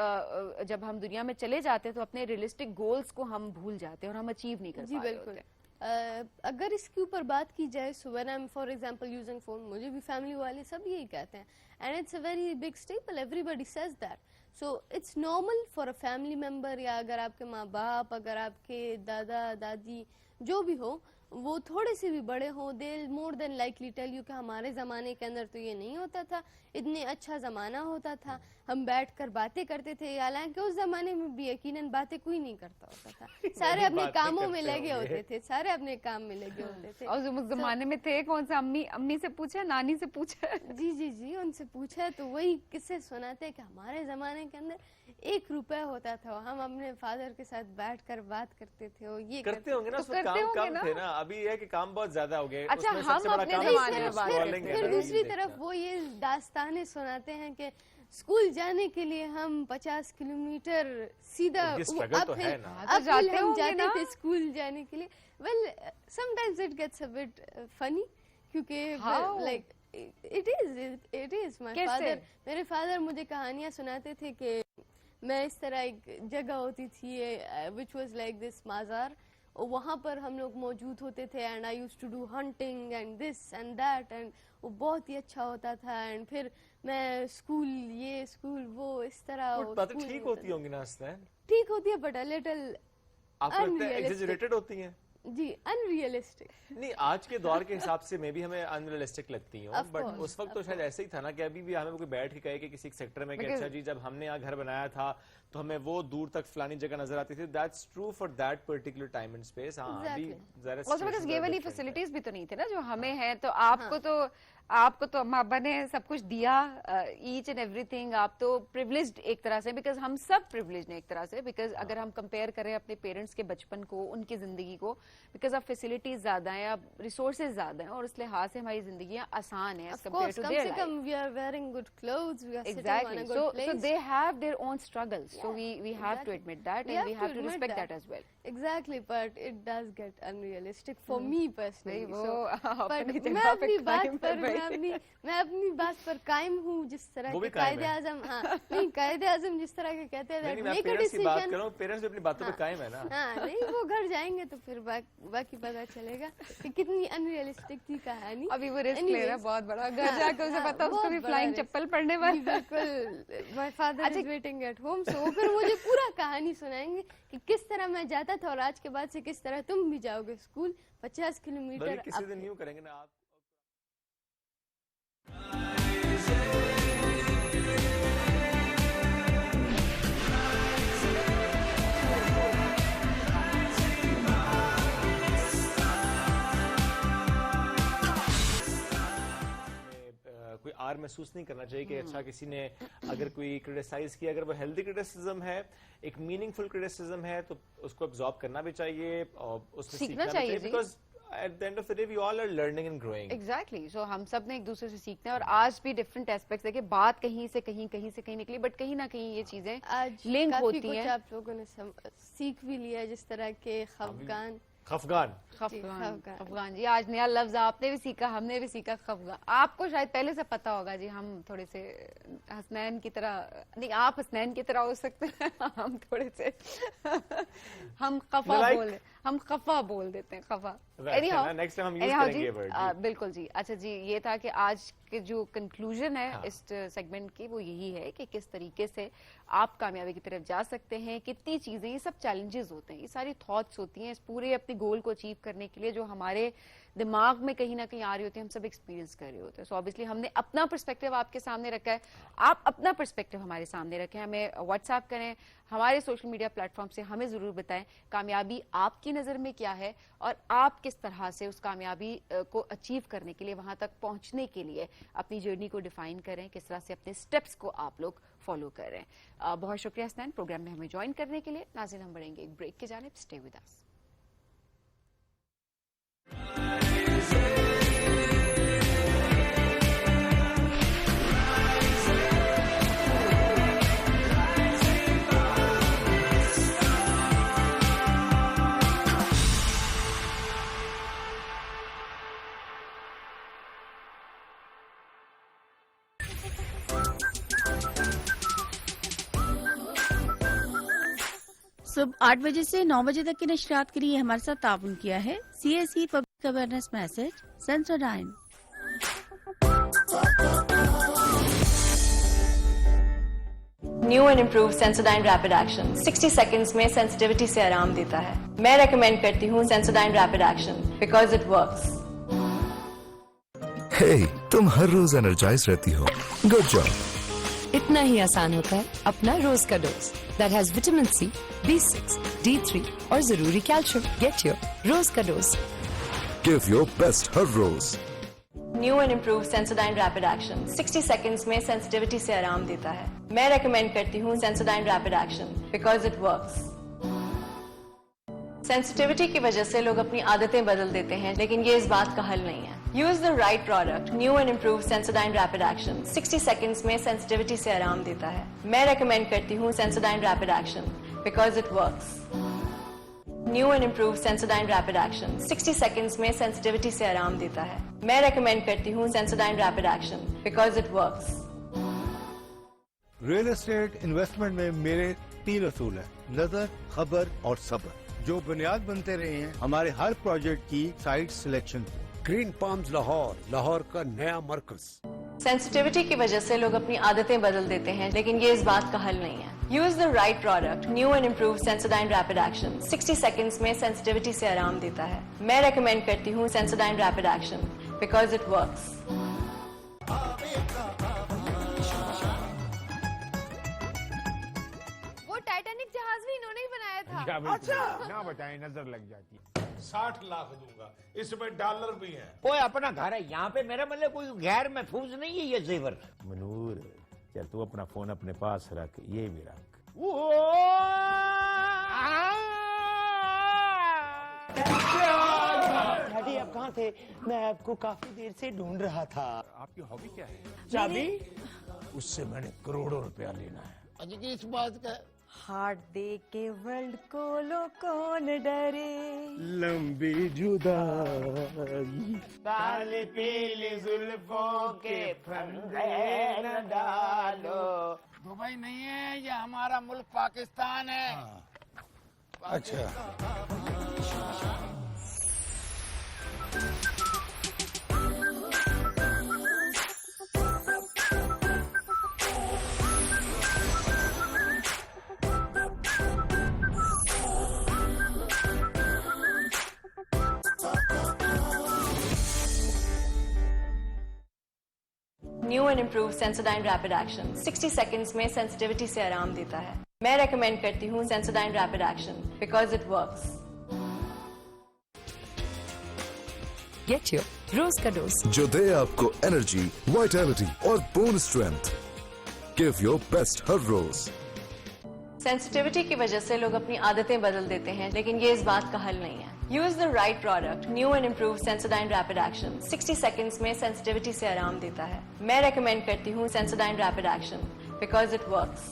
جب ہم دنیا میں چلے جاتے ہیں تو اپنے ریئلسٹک گولز کو ہم بھول جاتے ہیں اور ہم اچیو نہیں کر پاتے ہوتے. اگر اس کے اوپر بات کی جائے, so when I am for example using phone, مجھے بھی فیملی والے سب یہی کہتے ہیں, and it's a very big staple, everybody says that. So it's normal for a family member, یا اگر آپ کے ماں باپ, اگر آپ کے دادا دادی جو بھی ہو, وہ تھوڑے سے بھی بڑے ہوں, دے مور دین لائکلی ٹیل یو کہ ہمارے زمانے کے اندر تو یہ نہیں ہوتا تھا, اتنے اچھا زمانہ ہوتا تھا, ہم بیٹھ کر باتیں کرتے تھے. حالانکہ اس زمانے میں بھی یقیناً باتیں کوئی نہیں کرتا ہوتا تھا, سارے اپنے کاموں میں لگے ہوتے تھے, سارے اپنے کام میں لگے ہوتے تھے. اور اس زمانے میں تھے کون سا, امی سے پوچھا, نانی سے پوچھا, جی ان سے پوچھا, تو وہی قصے سناتے کہ ہمارے زمانے کے اندر 1 روپے ہوتا تھا, ہم اپنے فادر کے ساتھ بیٹھ کر بات کرتے تھے, اور یہ کرتے ہوں گے نا, اس وقت کام کم تھے نا, ابھی یہ ہے کہ کام بہت زیادہ ہو گئے. اچھا, ہم اپنے زمانے میں بات کرتے ہیں. پھر دوسری طرف وہ یہ داستانیں سناتے ہیں کہ اسکول جانے کے لیے ہم 50 کلومیٹر سیدھا اپ ہم جاتے تھے اسکول جانے کے لیے. Well sometimes it gets a bit funny, کیونکہ like it is my father, میرے فادر مجھے کہانیاں سناتے تھے کہ میں اس طرح ایک جگہ ہوتی تھی وچ واز لائک دس مازار, اور وہاں پر ہم لوگ موجود ہوتے تھے, and I use to do hunting and this and that, and وہ بہت ہی اچھا ہوتا تھا. اینڈ پھر میں اسکول, یہ اسکول وہ, اس طرح باتیں ٹھیک ہوتی ہوں گی نا, ٹھیک ہوتی ہے, بٹ لٹل ایگزیجریٹڈ ہوتی ہیں. جی انریئلسٹک نہیں, آج کے دور کے حساب سے میں بھی ہمیں انریئلسٹک لگتی ہوں, بٹ اس وقت تو شاید ایسے ہی تھا نا کہ ابھی بھی ہمیں کوئی بیٹھ کے کہے کہ کسی سیکٹر میں کہ اچھا جی جب ہم نے یہاں گھر بنایا تھا تو ہمیں وہ دور تک فلانی جگہ نظر آتی تھی. That's true for that particular time and space. ہاں ابھی ذرا یہ والی فیسلٹیز بھی تو نہیں تھے نا جو ہمیں ہیں, تو آپ کو تو اما ابا نے سب کچھ دیا, ایچ اینڈ ایوری تھنگ. آپ تو پریولیجڈ ایک طرح سے, بیکاز ہم سب پریولیجڈ ہیں ایک طرح سے, بیکاز اگر ہم کمپیئر کریں اپنے پیرنٹس کے بچپن کو, ان کی زندگی کو, بیکاز اب فیسلٹیز زیادہ ہیں, اب ریسورسز زیادہ ہیں, اور اس لحاظ سے ہماری زندگیاں آسان ہیں compare to their life. Exactly. So they have their own struggles. So we have to admit that, and we have to respect that as well. Exactly, but it does get unrealistic for me personally. But میں اپنی بات پر قائم ہوں, جس طرح کے قائد اعظم, ہاں نہیں قائد اعظم جس طرح کے کہتے ہیں, پیرنٹس بھی اپنی باتوں پہ قائم ہے نا. ہاں نہیں, وہ گھر جائیں گے تو پھر باقی پتا چلے گا کہ کتنی انریئلسٹک تھی کہانی. ابھی وہ رسک لے رہا بہت بڑا, گھر جا کے اسے پتا اس کو بھی فلائنگ چپل پڑنے والی. بالکل, my father is waiting at home. So پھر مجھے پورا کہانی سنائیں گے کہ کس طرح میں جاتا تھا, اور آج کے بعد سے کس طرح تم بھی جاؤ گے اسکول 50 کلومیٹر. کسی دن یوں کریں گے نا آپ. کوئی آر محسوس نہیں کرنا چاہیے کہ اچھا کسی نے اگر کوئی کرٹیسائز کیا, اگر وہ ہیلدی کرٹیسزم ہے, ایک میننگ فل کرٹیسزم ہے, تو اس کو ابزارب کرنا بھی چاہیے اور اس میں سیکھنا بھی چاہیے, because at the end of the day we all are learning and growing. Exactly. So ہم سب نے ایک دوسرے سے سیکھنا ہے, اور آج بھی ڈفرنٹ ایسپیکٹس ہے کہ بات کہیں سے کہیں نکلی, بٹ کہیں نہ کہیں یہ چیزیں لنک ہوتی ہیں. آپ لوگوں نے سیکھ بھی لیا, جس طرح کے خفگان جی, آج نیا لفظ آپ نے بھی سیکھا, ہم نے بھی سیکھا, خفگان. آپ کو شاید پہلے سے پتا ہوگا جی, ہم تھوڑے سے حسنین کی طرح نہیں, آپ حسنین کی طرح ہو سکتے ہیں, ہم تھوڑے سے ہم خفا بول دیتے ہیں, خفا. بالکل جی. اچھا جی, یہ تھا کہ آج کے جو کنکلوژن ہے اس سیگمنٹ کی وہ یہی ہے کہ کس طریقے سے آپ کامیابی کی طرف جا سکتے ہیں. کتنی چیزیں, یہ سب چیلنجز ہوتے ہیں, یہ ساری تھاٹس ہوتی ہیں اس پورے اپنے گول کو اچیو کرنے کے لیے, جو ہمارے دماغ میں کہیں نہ کہیں آ رہی ہوتی ہے, ہم سب ایکسپیرینس کر رہے ہوتے ہیں. سو obviously ہم نے اپنا پرسپیکٹیو آپ کے سامنے رکھا ہے, آپ اپنا پرسپیکٹیو ہمارے سامنے رکھیں, ہمیں واٹس ایپ کریں, ہمارے سوشل میڈیا پلیٹ فارم سے ہمیں ضرور بتائیں کامیابی آپ کی نظر میں کیا ہے, اور آپ کس طرح سے اس کامیابی کو اچیو کرنے کے لیے, وہاں تک پہنچنے کے لیے اپنی جرنی کو ڈیفائن کریں, کس طرح سے اپنے سٹیپس کو آپ لوگ فالو کر رہے ہیں. بہت شکریہ حسنین پروگرام میں ہمیں جوائن کرنے کے لیے. ناظرین, ہم بڑھیں گے ایک بریک کی جانب, اسٹے ود اس. सुबह 8 बजे से 9 बजे तक की नशरियात के लिए हमारे साथ ताउन किया है CSE public awareness message Sensodyne. New and improve Sensodyne rapid action 60 seconds में सेंसिटिविटी से आराम देता है। मैं रेकमेंड करती हूँ Sensodyne rapid action because it works. Hey, तुम हर रोज एनर्जाइज रहती हो, गुड जॉब। इतना ही आसान होता है अपना रोज का dose that has vitamin C, B6, D3 और जरूरी कैल्शियम। गेट योर रोज का डोज। गिव योर बेस्ट हर रोज। New and improve Sensodyne rapid action 60 seconds में सेंसिटिविटी से आराम देता है। मैं रेकमेंड करती हूँ Sensodyne rapid action because it works. Sensitivity की वजह से लोग अपनी आदतें बदल देते हैं, लेकिन ये इस बात का हल नहीं है। Use the right product. New and improve Sensodyne rapid action 60 seconds में सेंसिटिविटी से आराम देता है। मैं रेकमेंड करती हूँ Sensodyne rapid action because it works. New and improve Sensodyne rapid action 60 seconds में सेंसिटिविटी से आराम देता है। मैं रेकमेंड करती हूँ Sensodyne rapid action because it works. Real estate investment में मेरे 3 असूल हैं, नजर, खबर और सब्र, जो बुनियाद बनते रहे हैं हमारे हर प्रोजेक्ट की साइट सिलेक्शन पे। ग्रीन पाम्स लाहौर, लाहौर का नया मरकज। सेंसिटिविटी की वजह से लोग अपनी आदतें बदल देते हैं, लेकिन ये इस बात का हल नहीं है। Use the right product. New and improve Sensodyne rapid action 60 seconds में सेंसिटिविटी से आराम देता है। मैं रेकमेंड करती हूँ Sensodyne rapid action because it works. वो टाइटैनिक जहाज भी इन्होंने ही बनाया था। अच्छा ना बताएं, नजर लग जाती है। 60 लाख दूंगा, इसमें डॉलर भी हैं। कोई अपना घर है यहाँ पे, मेरा मतलब कोई गैर महफूज नहीं है ये जेवर। मनूर चल तू अपना फोन अपने पास रख, ये भी रख। डैडी आप कहाँ थे? मैं आपको काफी देर से ढूंढ रहा था। आपकी हॉबी क्या है? चाबी। उससे मैंने करोड़ों रुपया लेना है। अजी इस बात का हार्ट दे के वर्ल्ड को लो कौन डरे, लंबी जुदाई, काले पीली जुल्फों के फंदे न डालो। दुबई नहीं है, ये हमारा मुल्क पाकिस्तान है। अच्छा new and improve Sensodyne rapid action 60 seconds में सेंसिटिविटी से आराम देता है। मैं रेकमेंड करती हूँ Sensodyne rapid action because it works. Get your रोज का डोज जो दे आपको एनर्जी, वाइटैलिटी और bone strength. Give your best हर रोज। सेंसिटिविटी की वजह से लोग अपनी आदतें बदल देते हैं, लेकिन ये इस बात का हल नहीं है। Use the right product. New and improve Sensodyne rapid action 60 seconds में सेंसिटिविटी से आराम देता है। मैं रेकमेंड करती हूँ Sensodyne rapid action because it works.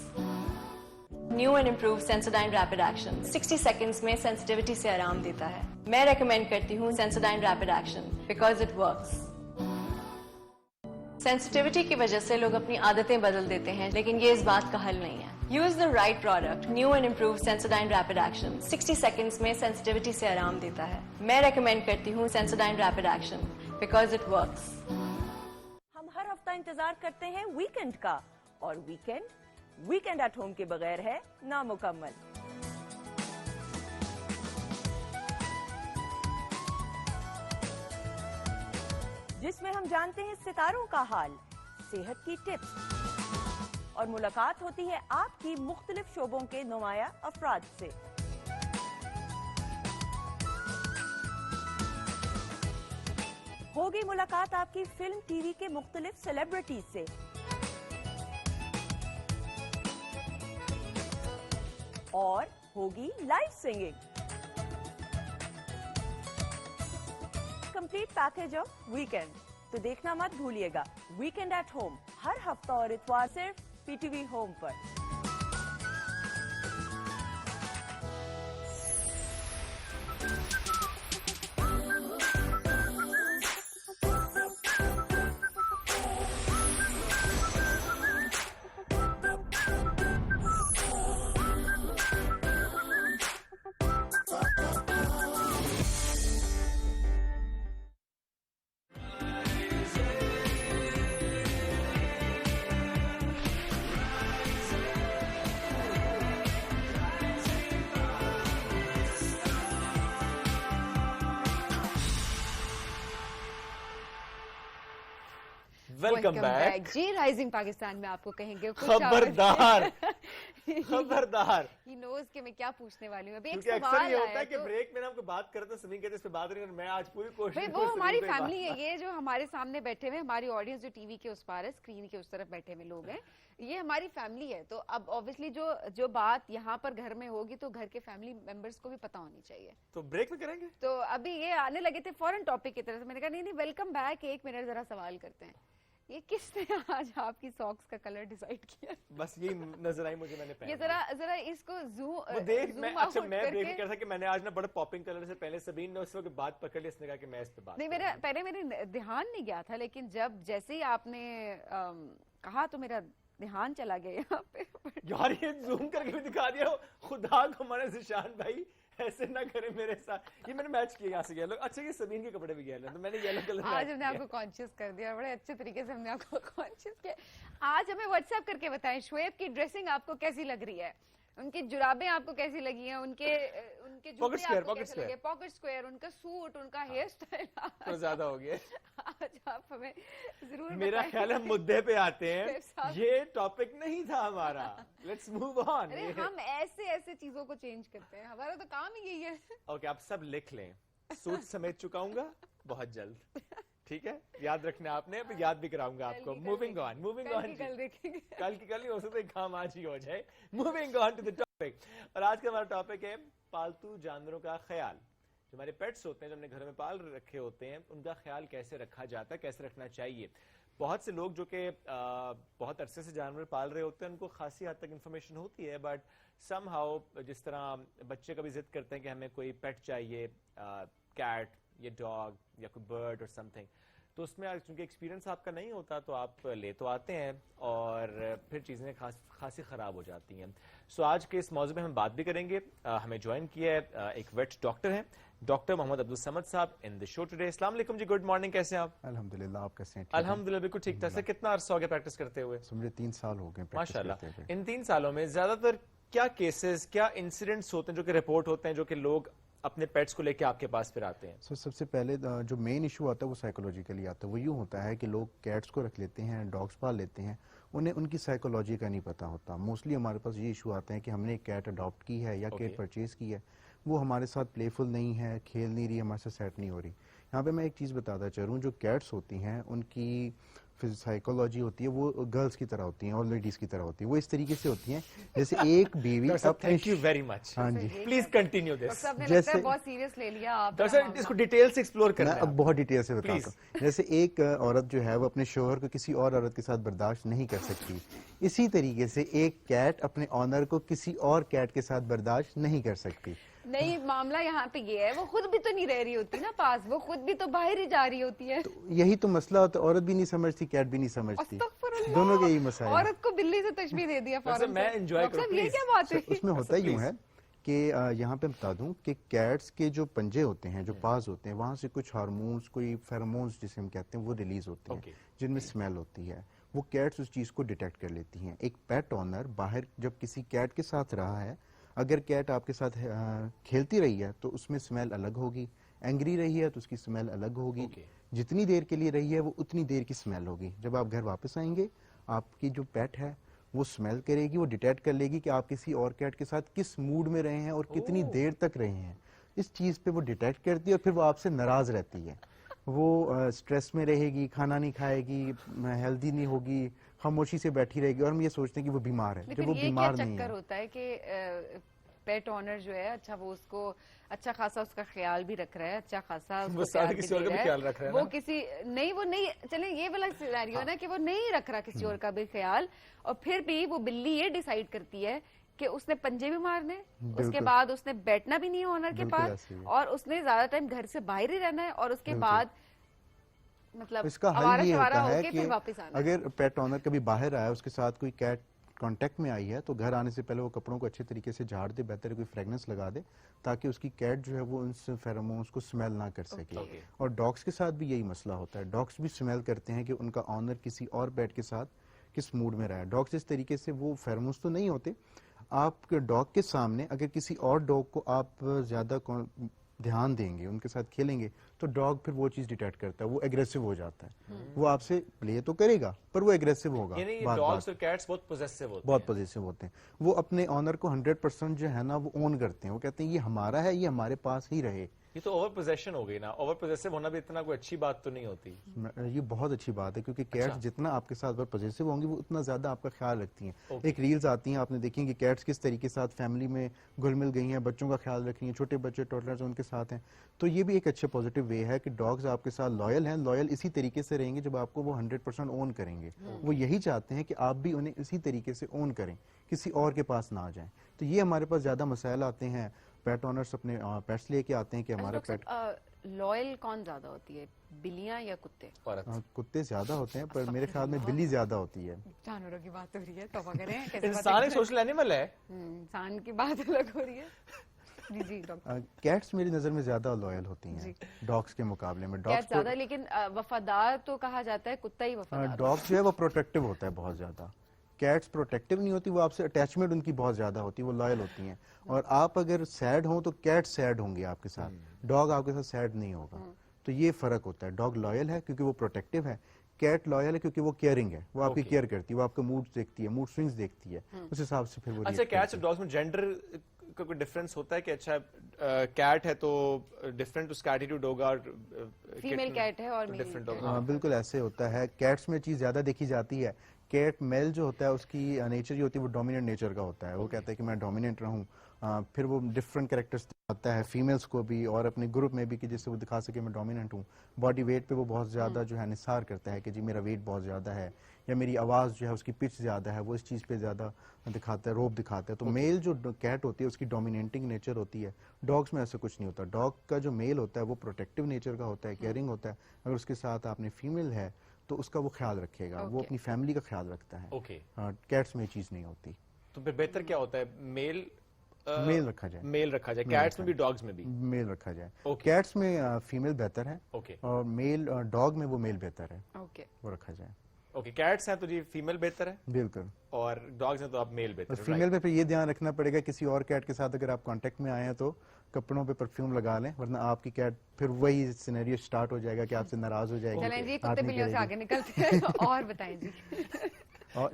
New and improve Sensodyne rapid action 60 seconds में सेंसिटिविटी से आराम देता है। मैं रेकमेंड करती हूँ Sensodyne rapid action because it works. Sensitivity की वजह से लोग अपनी आदतें बदल देते हैं, लेकिन ये इस बात का हल नहीं है। Use the right product. New and improve Sensodyne rapid action 60 seconds में सेंसिटिविटी से आराम देता है। मैं रेकमेंड करती हूँ Sensodyne rapid action because it works. हम हर हफ्ता इंतजार करते हैं वीकेंड का, और वीकेंड एट होम के बगैर है नामुकम्मल। जिसमें हम जानते हैं सितारों का हाल, सेहत की टिप्स और मुलाकात होती है आपकी मुख्तलिफ शोबों के नुमाया अफराद से। होगी मुलाकात आपकी फिल्म टीवी के मुख्तलिफ सेलिब्रिटीज से। और होगी live singing. Complete package of weekend. तो देखना मत भूलिएगा वीकेंड एट होम हर हफ्ता और इतवार सिर्फ पीटीवी होम पर। वेलकम बैक जी। राइजिंग पाकिस्तान में आपको कहेंगे खबरदार खबरदार। He knows कि मैं क्या पूछने वाली हूँ। अभी एक क्योंकि अक्सर सवाल ये होता है कि तो ब्रेक में हमको बात करते हैं, समीन कहते हैं इस पे बात नहीं, मैं आज पूरी कोशिश भाई वो हमारी फैमिली है, ये जो हमारे सामने बैठे हुए हमारी ऑडियंस जो टीवी के उस पार है, स्क्रीन के उस तरफ बैठे हुए लोग हैं, ये हमारी फैमिली है। तो अब ऑब्वियसली जो बात यहाँ पर घर में होगी तो घर के फैमिली मेंबर्स को भी पता होनी चाहिए। तो ब्रेक में करेंगे। तो अभी ये आने लगे थे फॉरन टॉपिक की तरफ से, मैंने कहा नहीं वेलकम बैक, 1 मिनट जरा सवाल करते हैं। ये किसने आज आपकी सॉक्स का कलर डिसाइड किया? बस ये नजर आई मुझे, मैंने ये जरा इसको वो देख मैं अच्छा मैं ब्रेक नहीं कर था कि मैंने आज ना बड़े पॉपिंग कलर से पहले सबीन ने उस वक्त बात पकड़ ली, इसने कहा कि मैं इस पे बात नहीं, मेरे ध्यान नहीं गया था, लेकिन जैसे ही आपने कहा तो मेरा ध्यान चला गया यहाँ पे। यार ये जूम करके भी दिखा दिया, खुदा को माने जिशान भाई ऐसे ना करे मेरे साथ। ये मैंने मैच किया यहाँ से येलो। अच्छा ये सबीन के कपड़े भी येलो, तो मैंने येलो कलर आज हमने आपको कॉन्शियस कर दिया, बड़े अच्छे तरीके से हमने आपको कॉन्शियस किया। आज हमें व्हाट्सएप करके बताएं शोएब की ड्रेसिंग आपको कैसी लग रही है, उनकी जुराबें आपको कैसी लगी हैं, उनके जूते आपको कैसे लगे, पॉकेट स्क्वायर, उनका सूट, उनका हेयर स्टाइल तो ज्यादा हो गया। आज आप हमें जरूर मेरा ख्याल है मुद्दे पे आते हैं, ये टॉपिक नहीं था हमारा, लेट्स मूव ऑन। अरे हम ऐसे चीजों को चेंज करते हैं, हमारा तो काम ही यही है। ओके आप सब लिख लें, सूट समेत चुकाऊंगा बहुत जल्द, ठीक है, याद रखना आपने, अब याद भी कराऊंगा आपको। मूविंग ऑन कल की कल ही हो सकता है, काम आज ही हो जाए। Moving on to the topic, और आज का हमारा टॉपिक है पालतू जानवरों का ख्याल। जो हमारे पेट्स होते हैं, जो हमने घर में पाल रखे होते हैं, उनका ख्याल कैसे रखा जाता है, कैसे रखना चाहिए। बहुत से लोग जो कि बहुत अरसे से जानवर पाल रहे होते हैं, उनको खासी हद तक इन्फॉर्मेशन होती है, बट समहाउ जिस तरह बच्चे कभी जिद करते हैं कि हमें कोई पेट चाहिए, कैट या डॉग या कोई बर्ड और समथिंग, तो उसमें चूंकि एक्सपीरियंस आपका नहीं होता तो आप ले तो आते हैं और फिर चीज़ें खासी ख़राब हो जाती हैं। सो आज के इस मौजू में हम बात भी करेंगे। हमें ज्वाइन किया है एक वेट डॉक्टर हैं, डॉक्टर मोहम्मद अब्दुल समद साहब इन द शो टुडे। अस्सलाम वालेकुम जी, गुड मॉर्निंग, कैसे हैं आप? अल्हम्दुलिल्लाह, आप कैसे हैं? अल्हम्दुलिल्लाह बिल्कुल ठीक ठाक। कितना अर्सा हो गया प्रैक्टिस करते हुए? मुझे 3 साल हो गए माशाल्लाह। इन 3 सालों में ज्यादातर क्या केसेस, क्या इंसिडेंट्स होते हैं जो कि रिपोर्ट होते हैं, जो कि लोग अपने पेट्स को लेके आपके पास फिर आते हैं? सबसे पहले जो मेन इशू आता है वो साइकोलॉजिकली आता है। वो यूँ होता है कि लोग कैट्स को रख लेते हैं, डॉग्स पाल लेते हैं, उन्हें उनकी साइकोलॉजी का नहीं पता होता। मोस्टली हमारे पास ये इशू आते हैं कि हमने एक कैट अडॉप्ट की है या कैट परचेज की है, वो हमारे साथ प्लेफुल नहीं है, खेल नहीं रही, हमारे साथ सेट नहीं हो रही। यहाँ पे मैं एक चीज़ बताता चलूँ, जो कैट्स होती हैं उनकी साइकोलॉजी होती है वो गर्ल्स की तरह होती हैं और लेडीज की तरह होती है। वो इस तरीके से होती हैं जैसे एक बीवी थैंक यू वेरी मच, हाँ जी प्लीज कंटिन्यू दिस। जैसे बहुत सीरियस ले लिया आप, इसको डिटेल से एक्सप्लोर करना है। अब बहुत डिटेल से बताता हूँ। जैसे एक औरत जो है वो अपने शोहर को किसी और औरत के साथ बर्दाश्त नहीं कर सकती, इसी तरीके से एक कैट अपने ऑनर को किसी और कैट के साथ बर्दाश्त नहीं कर सकती। नहीं, मामला यहाँ पे ये है, वो खुद भी तो नहीं रह रही होती ना पास, वो खुद भी तो बाहर ही जा रही होती है। तो यही तो मसला होता है, औरत भी नहीं समझती, कैट भी नहीं समझती, दोनों के यही मसला है। औरत को बिल्ली से तशबीह दे दिया फौरन। मैं एंजॉय करूं, ये क्या बात है? उसमें होता यूं है कि यहाँ पे बता दूं कि कैट्स के जो पंजे होते हैं, जो पास होते हैं, वहाँ से कुछ हार्मोन्स, कोई फेरोमोन्स जिसे हम कहते हैं, वो रिलीज होते हैं जिनमें स्मेल होती है। वो कैट्स उस चीज़ को डिटेक्ट कर लेती हैं। एक पेट ऑनर बाहर जब किसी कैट के साथ रहा है, अगर कैट आपके साथ खेलती रही है तो उसमें स्मेल अलग होगी, एंग्री रही है तो उसकी स्मेल अलग होगी, जितनी देर के लिए रही है वो उतनी देर की स्मेल होगी। जब आप घर वापस आएंगे, आपकी जो पेट है वो स्मेल करेगी, वो डिटेक्ट कर लेगी कि आप किसी और कैट के साथ किस मूड में रहे हैं और कितनी देर तक रहे हैं। इस चीज़ पे वो डिटेक्ट करती है और फिर वो आपसे नाराज़ रहती है। वो स्ट्रेस में रहेगी, खाना नहीं खाएगी, हेल्दी नहीं होगी, खामोशी से बैठी रहेगी और हम ये सोचते हैं कि वो बीमार है, जब वो बीमार नहीं है। चक्कर होता है कि पेट ऑनर जो है, अच्छा वो उसको अच्छा खासा उसका ख्याल भी रख रहा है, अच्छा खासा वो सारे किसी और का भी ख्याल रख रहा है, वो किसी वो नहीं चले, ये वाला सिनेरियो है ना कि वो नहीं रख रहा किसी और का भी ख्याल, और फिर भी वो बिल्ली ये डिसाइड करती है कि उसने पंजे भी मारने, उसके बाद उसने बैठना भी नहीं है ऑनर के पास, और उसने ज्यादा टाइम घर से बाहर ही रहना है, और उसके बाद मतलब इसका हल ये होता है कि वापस आना। अगर पेट ऑनर कभी बाहर आया, उसके साथ कोई कैट कांटेक्ट में आई है, तो घर आने से पहले वो कपड़ों को अच्छे तरीके से झाड़ दे, बेहतर कोई फ्रेगनेंस लगा दे, ताकि उसकी कैट जो है वो उन फेरोमोन्स को स्मेल ना कर सके। और डॉग्स के साथ भी यही मसला होता है, डॉग्स भी स्मेल करते हैं कि उनका ऑनर किसी और पेट के साथ किस मूड में रहा है। डॉग्स इस तरीके से, वो फेरोमोन्स तो नहीं होते, आप डॉग के सामने अगर किसी और डॉग को आप ज़्यादा دھیان دیں گے, ان کے ساتھ کھیلیں گے, تو ڈاگ پھر وہ چیز ڈیٹیکٹ کرتا ہے, وہ ایگریسو ہو جاتا ہے. وہ آپ سے پلے تو کرے گا پر وہ ایگریسو ہوگا. یعنی ڈاگز اور کیٹس بہت پوزیسو ہوتے ہیں. بہت پوزیسو ہوتے ہیں. وہ اپنے آنر کو 100% جو ہے نا وہ اون کرتے ہیں. وہ کہتے ہیں یہ ہمارا ہے, یہ ہمارے پاس ہی رہے. یہ تو اوور پوزیشن ہو گئی نا. اوور پوزیسو ہونا بھی اتنا کوئی اچھی بات تو نہیں ہوتی. یہ بہت اچھی بات ہے کیونکہ کیٹس جتنا آپ کے ساتھ اوور پوزیسو ہوں گی وہ اتنا زیادہ آپ کا خیال رکھتی ہیں. ایک ریلز آتی ہیں, آپ نے دیکھی کہ کیٹس کس طریقے سے فیملی میں گھل مل گئی ہیں, بچوں کا خیال رکھ رہی ہیں, چھوٹے بچے ٹوٹلرز ان کے ساتھ ہیں. تو یہ بھی ایک اچھا پازیٹیو وے ہے کہ ڈاگز آپ کے ساتھ لائل ہیں. لائل اسی طریقے سے رہیں گے جب آپ کو وہ 100% اون کریں گے. وہ یہی چاہتے ہیں کہ آپ بھی انہیں اسی طریقے سے اون کریں, کسی اور کے پاس نہ آ جائیں. تو یہ ہمارے پاس زیادہ مسائل آتے ہیں. پیٹ اونرز اپنے پیٹس لے کے آتے ہیں کہ ہمارا پیٹ. لائل کون زیادہ ہوتی ہے, بلیاں یا کتے؟ کتے زیادہ ہوتے ہیں پر میرے خیال میں بلی زیادہ ہوتی ہے. جانوروں کی بات ہو رہی ہے, توبہ کریں. انسان ایک سوشل اینیمل ہے. انسان کی بات الگ ہو رہی ہے. جی ڈاکٹر. کیٹس میری نظر میں زیادہ لائل ہوتی ہیں ڈاگس کے مقابلے میں. کیٹ زیادہ, لیکن وفادار تو کہا جاتا ہے, کتا ہی وفادار. ڈاگ جو ہے وہ پروٹیکٹیو ہوتا ہے بہت زیادہ. کیٹس پروٹیکٹیو نہیں ہوتی, وہ آپ سے اٹیچمنٹ ان کی بہت زیادہ ہوتی ہے, وہ لائل ہوتی ہیں. اور آپ اگر سیڈ ہوں تو کیٹ سیڈ ہوں گے آپ کے ساتھ, ڈاگ آپ کے ساتھ سیڈ نہیں ہوگا. تو یہ فرق ہوتا ہے. ڈاگ لائل ہے کیونکہ وہ پروٹیکٹیو ہے, کیٹ لائل ہے کیونکہ وہ کیئرنگ ہے, وہ آپ کی کیئر کرتی ہے, وہ آپ کا موڈ دیکھتی ہے, موڈ سوئنگز دیکتی ہے, اس حساب سے پھر وہ. اچھا, کیٹس اور ڈاگس میں جینڈر کا کوئی ڈفرنس ہوتا ہے کہ اچھا کیٹ ہے تو ڈفرنٹ اس کا ایٹیٹیوڈ ہوگا, اور فیمیل کیٹ ہے اور ڈفرنٹ ہوگا؟ بالکل ایسے ہوتا ہے. کیٹس میں چیز زیادہ دیکھی جاتی ہے. کیٹ میل جو ہوتا ہے اس کی نیچر جو ہوتی ہے وہ ڈومیننٹ نیچر کا ہوتا ہے. وہ کہتا ہے کہ میں ڈومیننٹ رہوں. پھر وہ ڈفرنٹ کریکٹرز دکھاتا ہے فیمیلز کو بھی اور اپنے گروپ میں بھی کہ جس سے وہ دکھا سکے میں ڈومیننٹ ہوں. باڈی ویٹ پہ وہ بہت زیادہ جو ہے نثار کرتا ہے کہ جی میرا ویٹ بہت زیادہ ہے, یا میری آواز جو ہے اس کی پچ زیادہ ہے, وہ اس چیز پہ زیادہ دکھاتا ہے, روب دکھاتا ہے. تو میل جو کیٹ ہوتی ہے اس کی ڈومیننٹنگ نیچر ہوتی ہے. ڈاگس میں ایسا کچھ نہیں ہوتا. ڈاگ کا جو میل ہوتا ہے وہ پروٹیکٹیو نیچر کا ہوتا ہے, کیئرنگ ہوتا ہے. اگر اس کے ساتھ آپ نے فیمیل ہے تو اس کا وہ خیال رکھے گا, وہ اپنی فیملی کا خیال رکھتا ہے. کیٹس میں یہ چیز نہیں ہوتی. تو پھر بہتر کیا ہوتا ہے, میل رکھا جائے. میل رکھا جائے. کیٹس میں بھی ڈاگس میں بھی میل رکھا جائے. کیٹس میں فیمیل بہتر ہے, اور میل ڈاگ میں وہ میل بہتر ہے, وہ رکھا جائے. اوکے, کیٹس ہیں تو جی فیمیل بہتر ہے بالکل, اور ڈاگس ہیں تو آپ میل بہتر ہے. فیمیل میں پھر یہ دھیان رکھنا پڑے گا کسی اور کیٹ کے ساتھ اگر آپ کانٹیکٹ میں آئے ہیں تو کپڑوں پہ پرفیوم لگا لیں, ورنہ آپ کی کیٹ پھر وہی سینیریو سٹارٹ ہو جائے گا کہ آپ سے ناراض ہو جائے گی. چلیں جی, کتے بلیوں سے آگے نکلتے ہیں. اور بتائیں جی.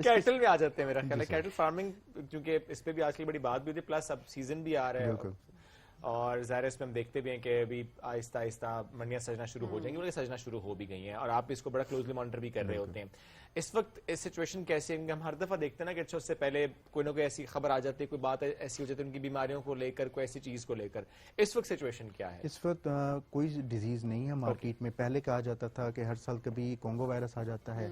کیٹل میں آ جاتے ہیں میرا خیال ہے. کیٹل فارمنگ کیونکہ اس پہ بھی آج کل بڑی بات بھی ہوتی ہے, پلس اب سیزن بھی آ رہا ہے, اور ظاہر اس میں ہم دیکھتے بھی ہیں کہ ابھی آہستہ آہستہ منڈیاں سجنا شروع ہو جائیں گی, بلکہ سجنا شروع ہو بھی گئی ہیں, اور آپ اس کو بڑا کلوزلی مانیٹر بھی کر رہے ہوتے ہیں. اس وقت اس سچویشن کیسے ہے؟ ہم ہر دفعہ دیکھتے ہیں نا کہ اچھا اس سے پہلے کوئی نہ کوئی ایسی خبر آ جاتی ہے, کوئی بات ایسی ہو جاتی ہے ان کی بیماریوں کو لے کر, کوئی ایسی چیز کو لے کر. اس وقت سچویشن کیا ہے؟ اس وقت کوئی ڈیزیز نہیں ہے مارکیٹ میں. پہلے کہا جاتا تھا کہ ہر سال کبھی کونگو وائرس آ جاتا ہے,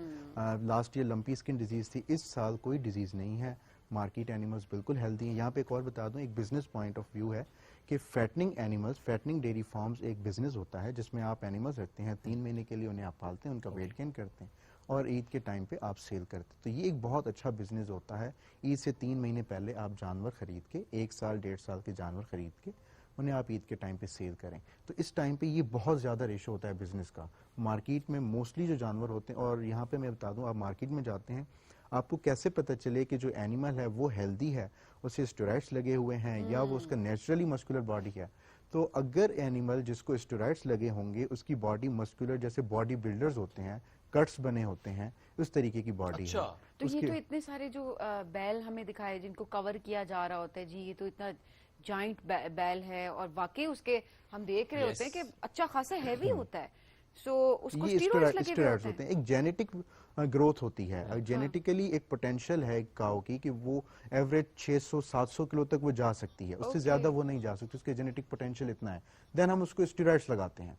last year lumpy skin disease تھی. اس سال کوئی ڈیزیز نہیں ہے. مارکیٹ اینیملز بالکل ہیلدی ہیں. یہاں پہ ایک اور بتا دوں, ایک بزنس پوائنٹ آف ویو ہے کہ فیٹننگ اینیملز, فیٹننگ ڈیری فارمز ایک بزنس ہوتا ہے جس میں آپ اینیملز رکھتے ہیں, 3 مہینے کے لیے انہیں آپ پالتے ہیں, ان کا ویٹ گین کرتے ہیں, اور عید کے ٹائم پہ آپ سیل کرتے ہیں. تو یہ ایک بہت اچھا بزنس ہوتا ہے. عید سے 3 مہینے پہلے آپ جانور خرید کے, 1 سال 1.5 سال کے جانور خرید کے انہیں آپ عید کے ٹائم پہ سیل کریں. تو اس ٹائم پہ یہ بہت زیادہ ریشو ہوتا ہے بزنس کا. مارکیٹ میں موسٹلی جو جانور ہوتے ہیں, اور یہاں پہ میں بتا دوں, آپ مارکیٹ میں جاتے ہیں, آپ کو کیسے پتہ چلے کہ جو اینیمل ہے وہ ہیلدی ہے, اسے اسٹیرائڈس لگے ہوئے ہیں یا وہ اس کا نیچرلی مسکولر باڈی ہے. تو اگر اینیمل جس کو اسٹیرائڈس لگے ہوں گے اس کی باڈی مسکولر, جیسے باڈی بلڈرز ہوتے ہیں, کٹس بنے ہوتے ہیں, اس طریقے کی باڈی ہے. تو یہ تو اتنے سارے جو بیل ہمیں دکھائے جن کو کور کیا جا رہا ہوتا ہے, جی یہ تو اتنا جائنٹ بیل ہے, اور واقعی اس کے ہم دیکھ رہے ہوتے ہیں کہ اچھا خاصا ہیوی ہوتا ہے. سو اس کو اسٹیرائڈز لگے ہوتے ہیں. ایک جینیٹک گروتھ ہوتی ہے, جینیٹیکلی ایک پوٹینشیل ہے کاؤ کی کہ وہ ایوریج 600-700 کلو تک وہ جا سکتی ہے, اس سے زیادہ وہ نہیں جا سکتی, اس کے جینیٹک پوٹینشیل اتنا ہے. دین ہم اس کو اسٹیرائڈس لگاتے ہیں,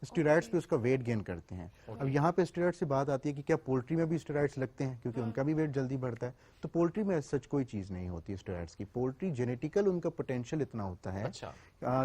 اسٹیرائڈس پہ اس کا ویٹ گین کرتے ہیں. اب یہاں پہ اسٹیرائڈ سے بات آتی ہے کہ کیا پولٹری میں بھی اسٹیرائڈس لگتے ہیں, کیونکہ ان کا بھی ویٹ جلدی بڑھتا ہے. تو پولٹری میں سچ کوئی چیز نہیں ہوتی اسٹیرائڈس کی. پولٹری جینیٹیکل ان کا پوٹینشیل اتنا ہوتا ہے,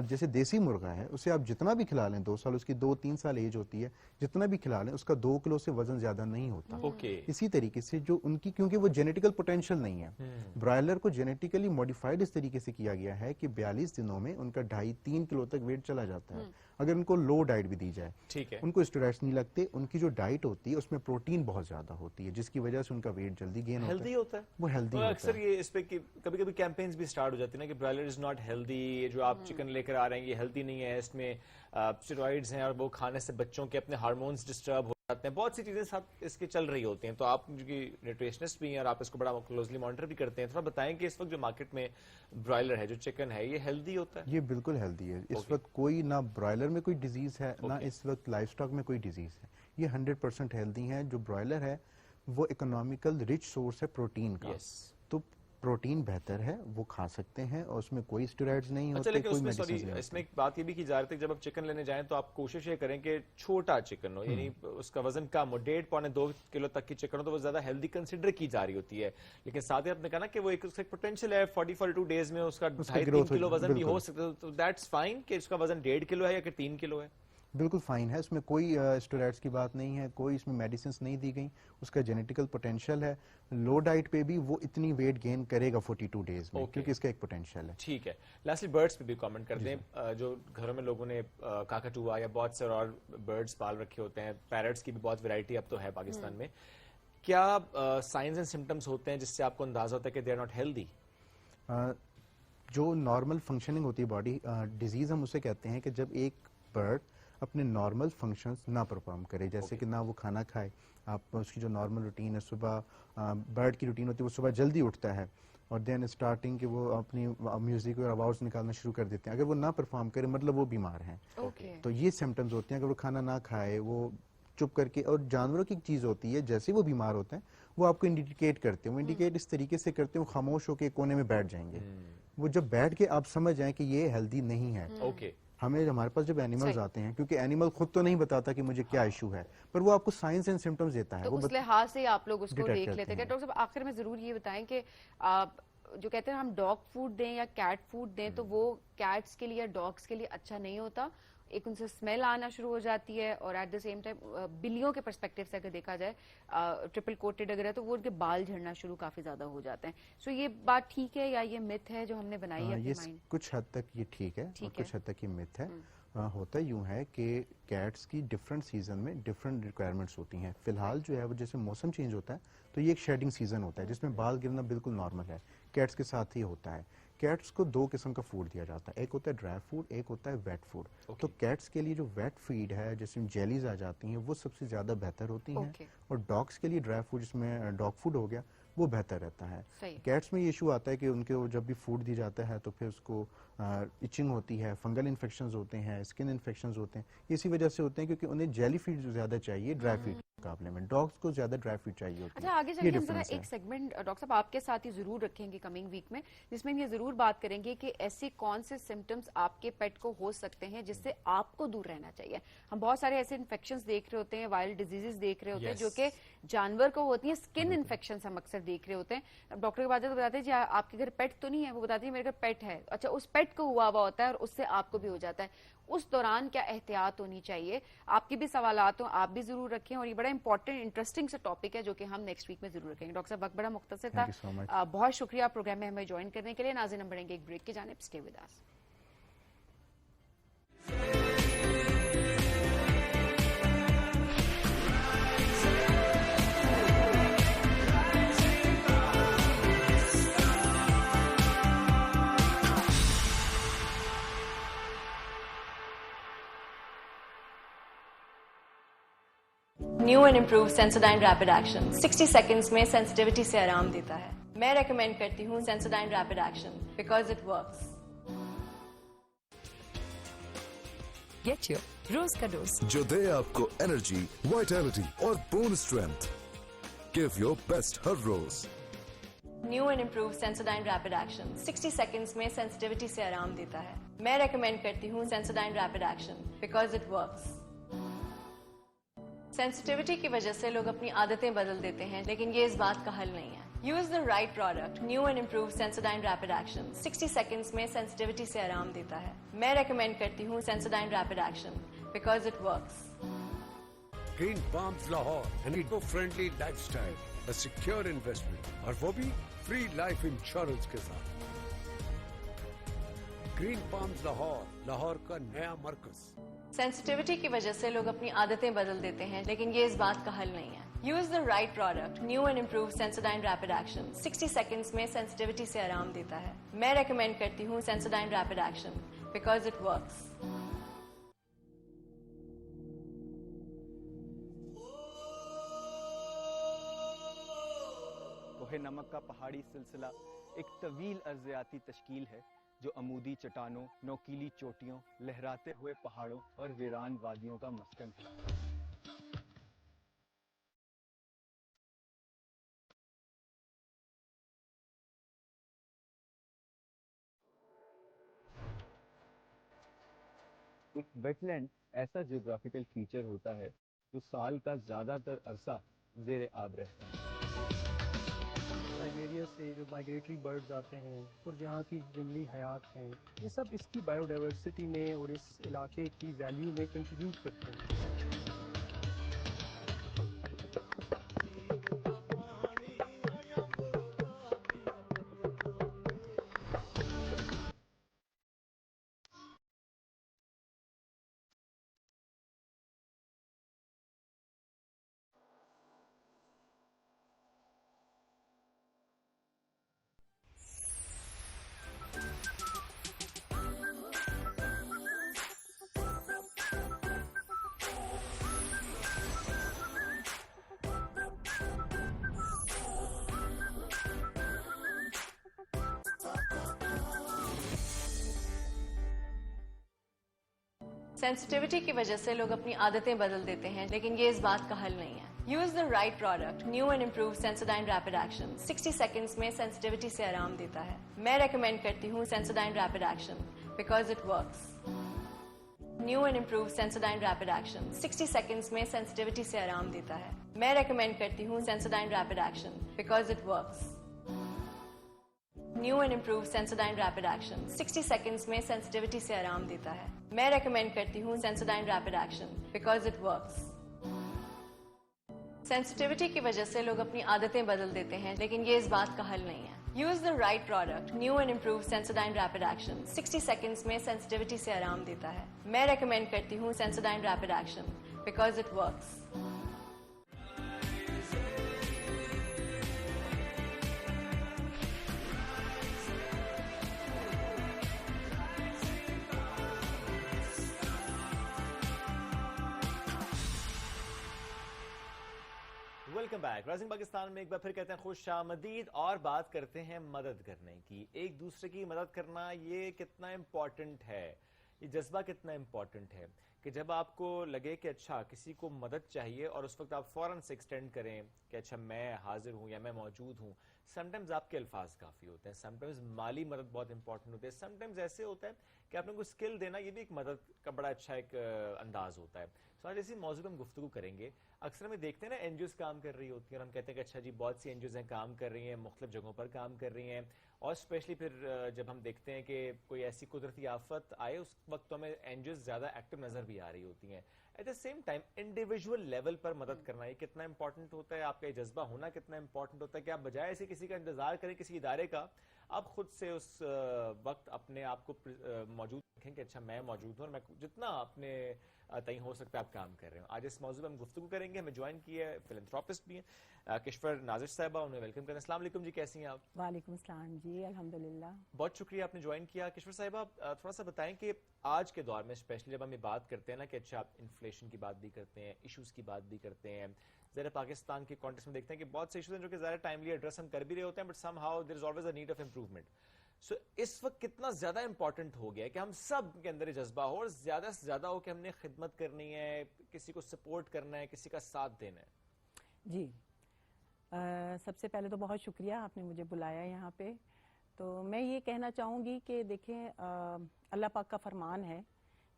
جیسے دیسی مرغا ہے, اسے آپ جتنا بھی کھلا لیں, 2 سال اس کی 2-3 سال ایج ہوتی ہے, جتنا بھی کھلا لیں اس کا 2 کلو سے وزن زیادہ نہیں ہوتا. اسی طریقے سے جو ان کی, کیونکہ وہ جینیٹیکل پوٹینشیل نہیں ہے. برائلر کو جینیٹیکلی موڈیفائڈ اس طریقے سے کیا گیا ہے کہ 42 دنوں میں ان کا 2.5-3 کلو تک ویٹ چلا جاتا ہے, اگر ان کو لو ڈائٹ بھی دی جائے. ٹھیک ہے. ان کو اسٹیرائڈس نہیں لگتے. ان کی جو ڈائٹ ہوتی ہے اس میں پروٹین بہت زیادہ ہوتی ہے جس کی وجہ سے ان کا ویٹ جلدی گین ہوتا ہے. ہیلدی ہوتا ہے وہ ہیلدی ہوتا ہے. اکثر یہ اس پہ کبھی کبھی کیمپینز بھی سٹارٹ ہو جاتی ہیں نا کہ برائلر از ناٹ ہیلدی, جو آپ چکن لے کر آ رہے ہیں یہ ہیلدی نہیں ہے, اس میں اسٹیرائڈز ہیں اور وہ کھانے سے بچوں کے اپنے ہارمونز ڈسٹرب ہو جاتے ہیں, بہت سی چیزیں ساتھ اس کے چل رہی ہوتی ہیں. تو آپ جو کہ نیوٹریشنسٹ بھی ہیں اور آپ اس کو بڑا کلوزلی مانیٹر بھی کرتے ہیں, تھوڑا بتائیں کہ اس وقت جو مارکیٹ میں برائلر ہے, جو چکن ہے, یہ ہیلدی ہوتا ہے؟ یہ بالکل ہیلدی ہے. اس وقت کوئی نہ برائلر میں کوئی ڈیزیز ہے نہ اس وقت لائف سٹاک میں کوئی ڈیزیز ہے. یہ 100% ہیلدی ہے. جو برائلر ہے وہ اکنامیکل رچ سورس ہے پروٹین کا, تو پروٹین بہتر ہے, وہ کھا سکتے ہیں اور اس میں کوئی اسٹیرائڈز نہیں ہوتے, کوئی میڈیسنز نہیں ہوتے. اس میں ایک بات یہ بھی کی جا رہی تھی جب آپ چکن لینے جائیں تو آپ کوشش یہ کریں کہ چھوٹا چکن ہو, یعنی اس کا وزن کم ہو, 1.5-2 کلو تک کی چکن ہو, تو وہ زیادہ ہیلدی کنسیڈر کی جا رہی ہوتی ہے. لیکن ساتھ ہی آپ نے کہا نا کہ وہ ایک پوٹینشیل ہے 40-42 ڈیز میں اس کا 2.5-3 کلو وزن بھی ہو سکتا ہے, تو دیٹس فائن کہ اس کا وزن 1.5 کلو ہے یا کہ 3 کلو ہے. بالکل فائن ہے. اس میں کوئی اسٹیرائڈز کی بات نہیں ہے, کوئی اس میں میڈیسنس نہیں دی گئی. اس کا جینیٹیکل پوٹینشیل ہے. لو ڈائٹ پہ بھی وہ اتنی ویٹ گین کرے گا 42 ڈیز میں, کیونکہ اس کا ایک پوٹینشیل ہے. ٹھیک ہے. لاسٹلی برڈز پہ بھی کامنٹ کر دیں. جو گھروں میں لوگوں نے کاکاٹوا یا بہت سے اور برڈز پال رکھے ہوتے ہیں, پیرٹس کی بھی بہت ویرائٹی اب تو ہے پاکستان میں, کیا سائنز اینڈ سمٹمز ہوتے ہیں جس سے آپ کو اندازہ ہوتا ہے کہ دے آر ناٹ ہیلدی؟ جو نارمل فنکشننگ ہوتی ہے باڈی, ڈیزیز ہم اسے کہتے ہیں کہ جب ایک برڈ اپنے نارمل فنکشنز نہ پرفارم کرے, جیسے کہ نہ وہ کھانا کھائے, آپ اس کی جو نارمل روٹین ہے, صبح برڈ کی روٹین ہوتی ہے وہ صبح جلدی اٹھتا ہے اور دین اسٹارٹنگ کہ وہ اپنی میوزک اور آواز نکالنا شروع کر دیتے ہیں, اگر وہ نہ پرفارم کرے مطلب وہ بیمار ہیں. تو یہ سمٹمز ہوتے ہیں. اگر وہ کھانا نہ کھائے, وہ چپ کر کے, اور جانوروں کی ایک چیز ہوتی ہے جیسے وہ بیمار ہوتے ہیں وہ آپ کو انڈیکیٹ کرتے ہیں, وہ انڈیکیٹ اس طریقے سے کرتے ہیں, وہ خاموش ہو کے کونے میں بیٹھ جائیں گے. وہ جب بیٹھ کے آپ سمجھ جائیں کہ یہ ہیلدی نہیں ہے. ہمیں ہمارے پاس جب اینیملز آتے ہیں, کیونکہ اینیمل خود تو نہیں بتاتا کہ مجھے کیا ایشو ہے, پر وہ آپ کو سائنس اینڈ سمٹمز دیتا ہے. تو اس لحاظ سے آپ لوگ اس کو دیکھ لیتے ہیں. ڈاکٹر صاحب آخر میں ضرور یہ بتائیں کہ جو کہتے ہیں ہم ڈاگ فوڈ دیں یا کیٹ فوڈ دیں تو وہ کیٹس کے لیے یا ڈاگس کے لیے اچھا نہیں ہوتا, ایک ان سے اسمیل آنا شروع ہو جاتی ہے, اور ایٹ دا سیم ٹائم بلیوں کے پرسپیکٹیو سے اگر دیکھا جائے ٹرپل کوٹڈ اگر ہے تو وہ ان کے بال جھڑنا شروع کافی زیادہ ہو جاتے ہیں. سو یہ بات ٹھیک ہے یا یہ مت ہے جو ہم نے بنائی ہے اپنے مائنڈ؟ کچھ حد تک یہ ٹھیک ہے اور کچھ حد تک یہ مت ہے. ہوتا یوں ہے کہ کیٹس کی ڈفرنٹ سیزن میں ڈفرنٹ ریکوائرمنٹس ہوتی ہیں. فی الحال جو ہے وہ جیسے موسم چینج ہوتا ہے تو یہ ایک شیڈنگ سیزن ہوتا ہے جس میں بال گرنا بالکل نارمل ہے, کیٹس کے ساتھ ہی ہوتا ہے. کیٹس کو 2 قسم کا فوڈ دیا جاتا ہے, ایک ہوتا ہے ڈرائی فوڈ, ایک ہوتا ہے ویٹ فوڈ. تو کیٹس کے لیے جو ویٹ فیڈ ہے جس میں جیلیز آ جاتی ہیں وہ سب سے زیادہ بہتر ہوتی ہیں, اور ڈاگس کے لیے ڈرائی فوڈ جس میں ڈاگ فوڈ ہو گیا وہ بہتر رہتا ہے. کیٹس میں یہ ایشو آتا ہے کہ ان کو جب بھی فوڈ دی جاتا ہے تو پھر اس کو ایچنگ ہوتی ہے, فنگل انفیکشنز ہوتے ہیں, اسکن انفیکشنز ہوتے ہیں. اسی وجہ سے ہوتے ہیں کیونکہ انہیں جیلی فیڈ زیادہ چاہیے ڈرائی فیڈ کے مقابلے میں, ڈاگس کو زیادہ ڈرائی فیڈ چاہیے ہوتی ہے. اچھا آگے چلیے ہم ذرا ایک سیگمنٹ ڈاکٹر صاحب آپ کے ساتھ ہی ضرور رکھیں گے کمنگ ویک میں, جس میں ہم یہ ضرور بات کریں گے کہ ایسے کون سے سمٹمز آپ کے پیٹ کو ہو سکتے ہیں جس سے آپ کو دور رہنا چاہیے. ہم بہت سارے ایسے انفیکشنز دیکھ رہے ہوتے ہیں, وائرل ڈیزیزز دیکھ رہے ہوتے ہیں جو کہ جانور کو ہوتی ہیں, اسکن انفیکشنز ہم اکثر دیکھ رہے ہوتے ہیں. ڈاکٹر کے بعد تو بتاتے ہیں جی آپ کے گھر پیٹ تو نہیں ہے, وہ بتاتے ہیں میرے گھر پیٹ ہے. اچھا اس پیٹ کو ہوا ہوتا ہے اور اس سے آپ کو بھی ہو جاتا ہے, اس دوران کیا احتیاط ہونی چاہیے؟ آپ کی بھی سوالات ہوں, آپ بھی ضرور رکھیں, اور یہ بڑا امپورٹنٹ انٹرسٹنگ سا ٹاپک ہے جو کہ ہم نیکسٹ ویک میں ضرور رکھیں گے. ڈاکٹر صاحب وقت بڑا مختصر تھا, بہت شکریہ پروگرام میں ہمیں جوائن کرنے کے لیے. ناظرین ہم بڑھیں گے ایک بریک کی جانب, stay with us. New and improve Sensodyne rapid action 60 seconds میں سینسٹیوٹی سے آرام دیتا ہے. میں ریکمینڈ کرتی ہوں Sensodyne rapid action because it works. Get your روز کا ڈوز جو دے آپ کو انرجی, وائٹیلٹی اور bone strength. Give your best ہر روز. New and improve Sensodyne rapid action 60 seconds میں سینسٹیوٹی سے آرام دیتا ہے. میں ریکمینڈ کرتی ہوں Sensodyne rapid action because it works. Sensitivity کی وجہ سے لوگ اپنی عادتیں بدل دیتے ہیں, لیکن یہ اس بات کا حل نہیں ہے. Use the right product. New and improve Sensodyne rapid action 60 seconds میں سینسٹیوٹی سے آرام دیتا ہے. میں ریکمینڈ کرتی ہوں Sensodyne rapid action because it works. Green Palms Lahore, an eco-friendly lifestyle, a secure investment, اور وہ بھی فری لائف انشورنس کے ساتھ. ग्रीन पाम्स लाहौर, लाहौर का नया मरकज। सेंसिटिविटी की वजह से लोग अपनी आदतें बदल देते हैं, लेकिन ये इस बात का हल नहीं है। Use the right product, new and improve Sensodyne rapid action 60 seconds में सेंसिटिविटी से आराम देता है। मैं रेकमेंड करती हूँ Sensodyne rapid action because it works. कोहे नमक का पहाड़ी सिलसिला एक तवील अर्ज़याती तश्कील है जो अमूदी चट्टानों, नोकीली चोटियों, लहराते हुए पहाड़ों और वीरान वादियों का मस्कन है। एक वेटलैंड ऐसा जियोग्राफिकल फीचर होता है जो साल का ज़्यादातर अरसा ज़ेर आब रहता है। साइबेरिया से जो माइग्रेटरी बर्ड्स आते हैं और जहाँ की जंगली हयात हैं, ये सब इसकी बायोडाइवर्सिटी में और इस इलाके की वैल्यू में कंट्रीब्यूट करते हैं। सेंसिटिविटी की वजह से लोग अपनी आदतें बदल देते हैं, लेकिन ये इस बात का हल नहीं है। Use the right product, new and improve Sensodyne rapid action 60 seconds में सेंसिटिविटी से आराम देता है। मैं रेकमेंड करती हूँ Sensodyne rapid action because it works. New and improve Sensodyne rapid action 60 seconds में सेंसिटिविटी से आराम देता है। मैं रेकमेंड करती हूँ Sensodyne rapid action because it works. New and improve Sensodyne rapid action 60 seconds में सेंसिटिविटी से आराम देता है। मैं रेकमेंड करती हूँ Sensodyne rapid action because it works. Sensitivity की वजह से लोग अपनी आदतें बदल देते हैं, लेकिन ये इस बात का हल नहीं है। Use the right product, new and improve Sensodyne rapid action 60 seconds में सेंसिटिविटी से आराम देता है। मैं रेकमेंड करती हूँ Sensodyne rapid action because it works. Welcome back. Rising Pakistan में एक बार फिर कहते हैं खुश आमदीद और बात करते हैं मदद करने की। एक दूसरे की मदद करना ये कितना इम्पोर्टेंट है, ये जज्बा कितना इम्पोर्टेंट है कि जब आपको लगे कि अच्छा किसी को मदद चाहिए और उस वक्त आप फौरन से एक्सटेंड करें कि अच्छा मैं हाजिर हूँ या मैं मौजूद हूँ। समटाइम्स आपके अल्फाज काफ़ी होते हैं, समटाइम्स माली मदद बहुत इंपॉर्टेंट होती है, समटाइम्स ऐसे होता है कि आपने कोई स्किल देना, ये भी एक मदद का बड़ा अच्छा एक अंदाज होता है। तो आज इसी मौजूद हम गुफ्तगू करेंगे। अक्सर हमें देखते हैं ना एनजीओज काम कर रही होती हैं और हम कहते हैं कि अच्छा जी बहुत सी एनजीओज हैं काम कर रही हैं, मुख्तलिफ जगहों पर काम कर रही हैं, और स्पेशली फिर जब हम देखते हैं कि कोई ऐसी कुदरती आफत आए उस वक्त तो हमें एनजीओज ज़्यादा एक्टिव नज़र भी आ रही होती हैं। At the same time individual level पर मदद करना ये कितना इंपॉर्टेंट होता है, आपका ये जज्बा होना कितना इंपॉर्टेंट होता है कि आप बजाय ऐसे किसी का इंतजार करें किसी इदारे का, आप खुद से उस वक्त अपने आप को मौजूद रखें कि अच्छा मैं मौजूद हूँ और मैं जितना अपने तय हो सकता है आप काम कर रहे हो। आज इस मौजूद में हम गुफ्तगू करेंगे। हमें ज्वाइन किया है फिलैंथ्रोपिस्ट भी हैं किश्वर नाजिर साहिबा, उन्हें वेलकम करें। अस्सलाम वालेकुम जी, कैसी हैं आप? वालेकुम सलाम जी, अल्हम्दुलिल्लाह। बहुत शुक्रिया आपने ज्वाइन किया। किश्वर साहिबा थोड़ा सा बताएं कि आज के दौर में स्पेशली जब हम ये बात करते हैं ना कि अच्छा इन्फ्लेशन की बात भी करते हैं, इशूज़ की बात भी करते हैं, ज़रा पाकिस्तान के कॉन्टेक्स्ट में देखते हैं कि बहुत से इशूज़ हैं जो कि ज़्यादा टाइमली एड्रेस हम कर भी रहे होते हैं, but somehow there is always a need of improvement. So इस वक्त कितना ज़्यादा इंपॉर्टेंट हो गया है कि हम सब के अंदर ये जज्बा हो और ज़्यादा से ज़्यादा हो कि हमने खिदमत करनी है, किसी को सपोर्ट करना है, किसी का साथ देना है। जी सबसे पहले तो बहुत शुक्रिया आपने मुझे बुलाया यहाँ पे। तो मैं ये कहना चाहूँगी कि देखें अल्लाह पाक का फरमान है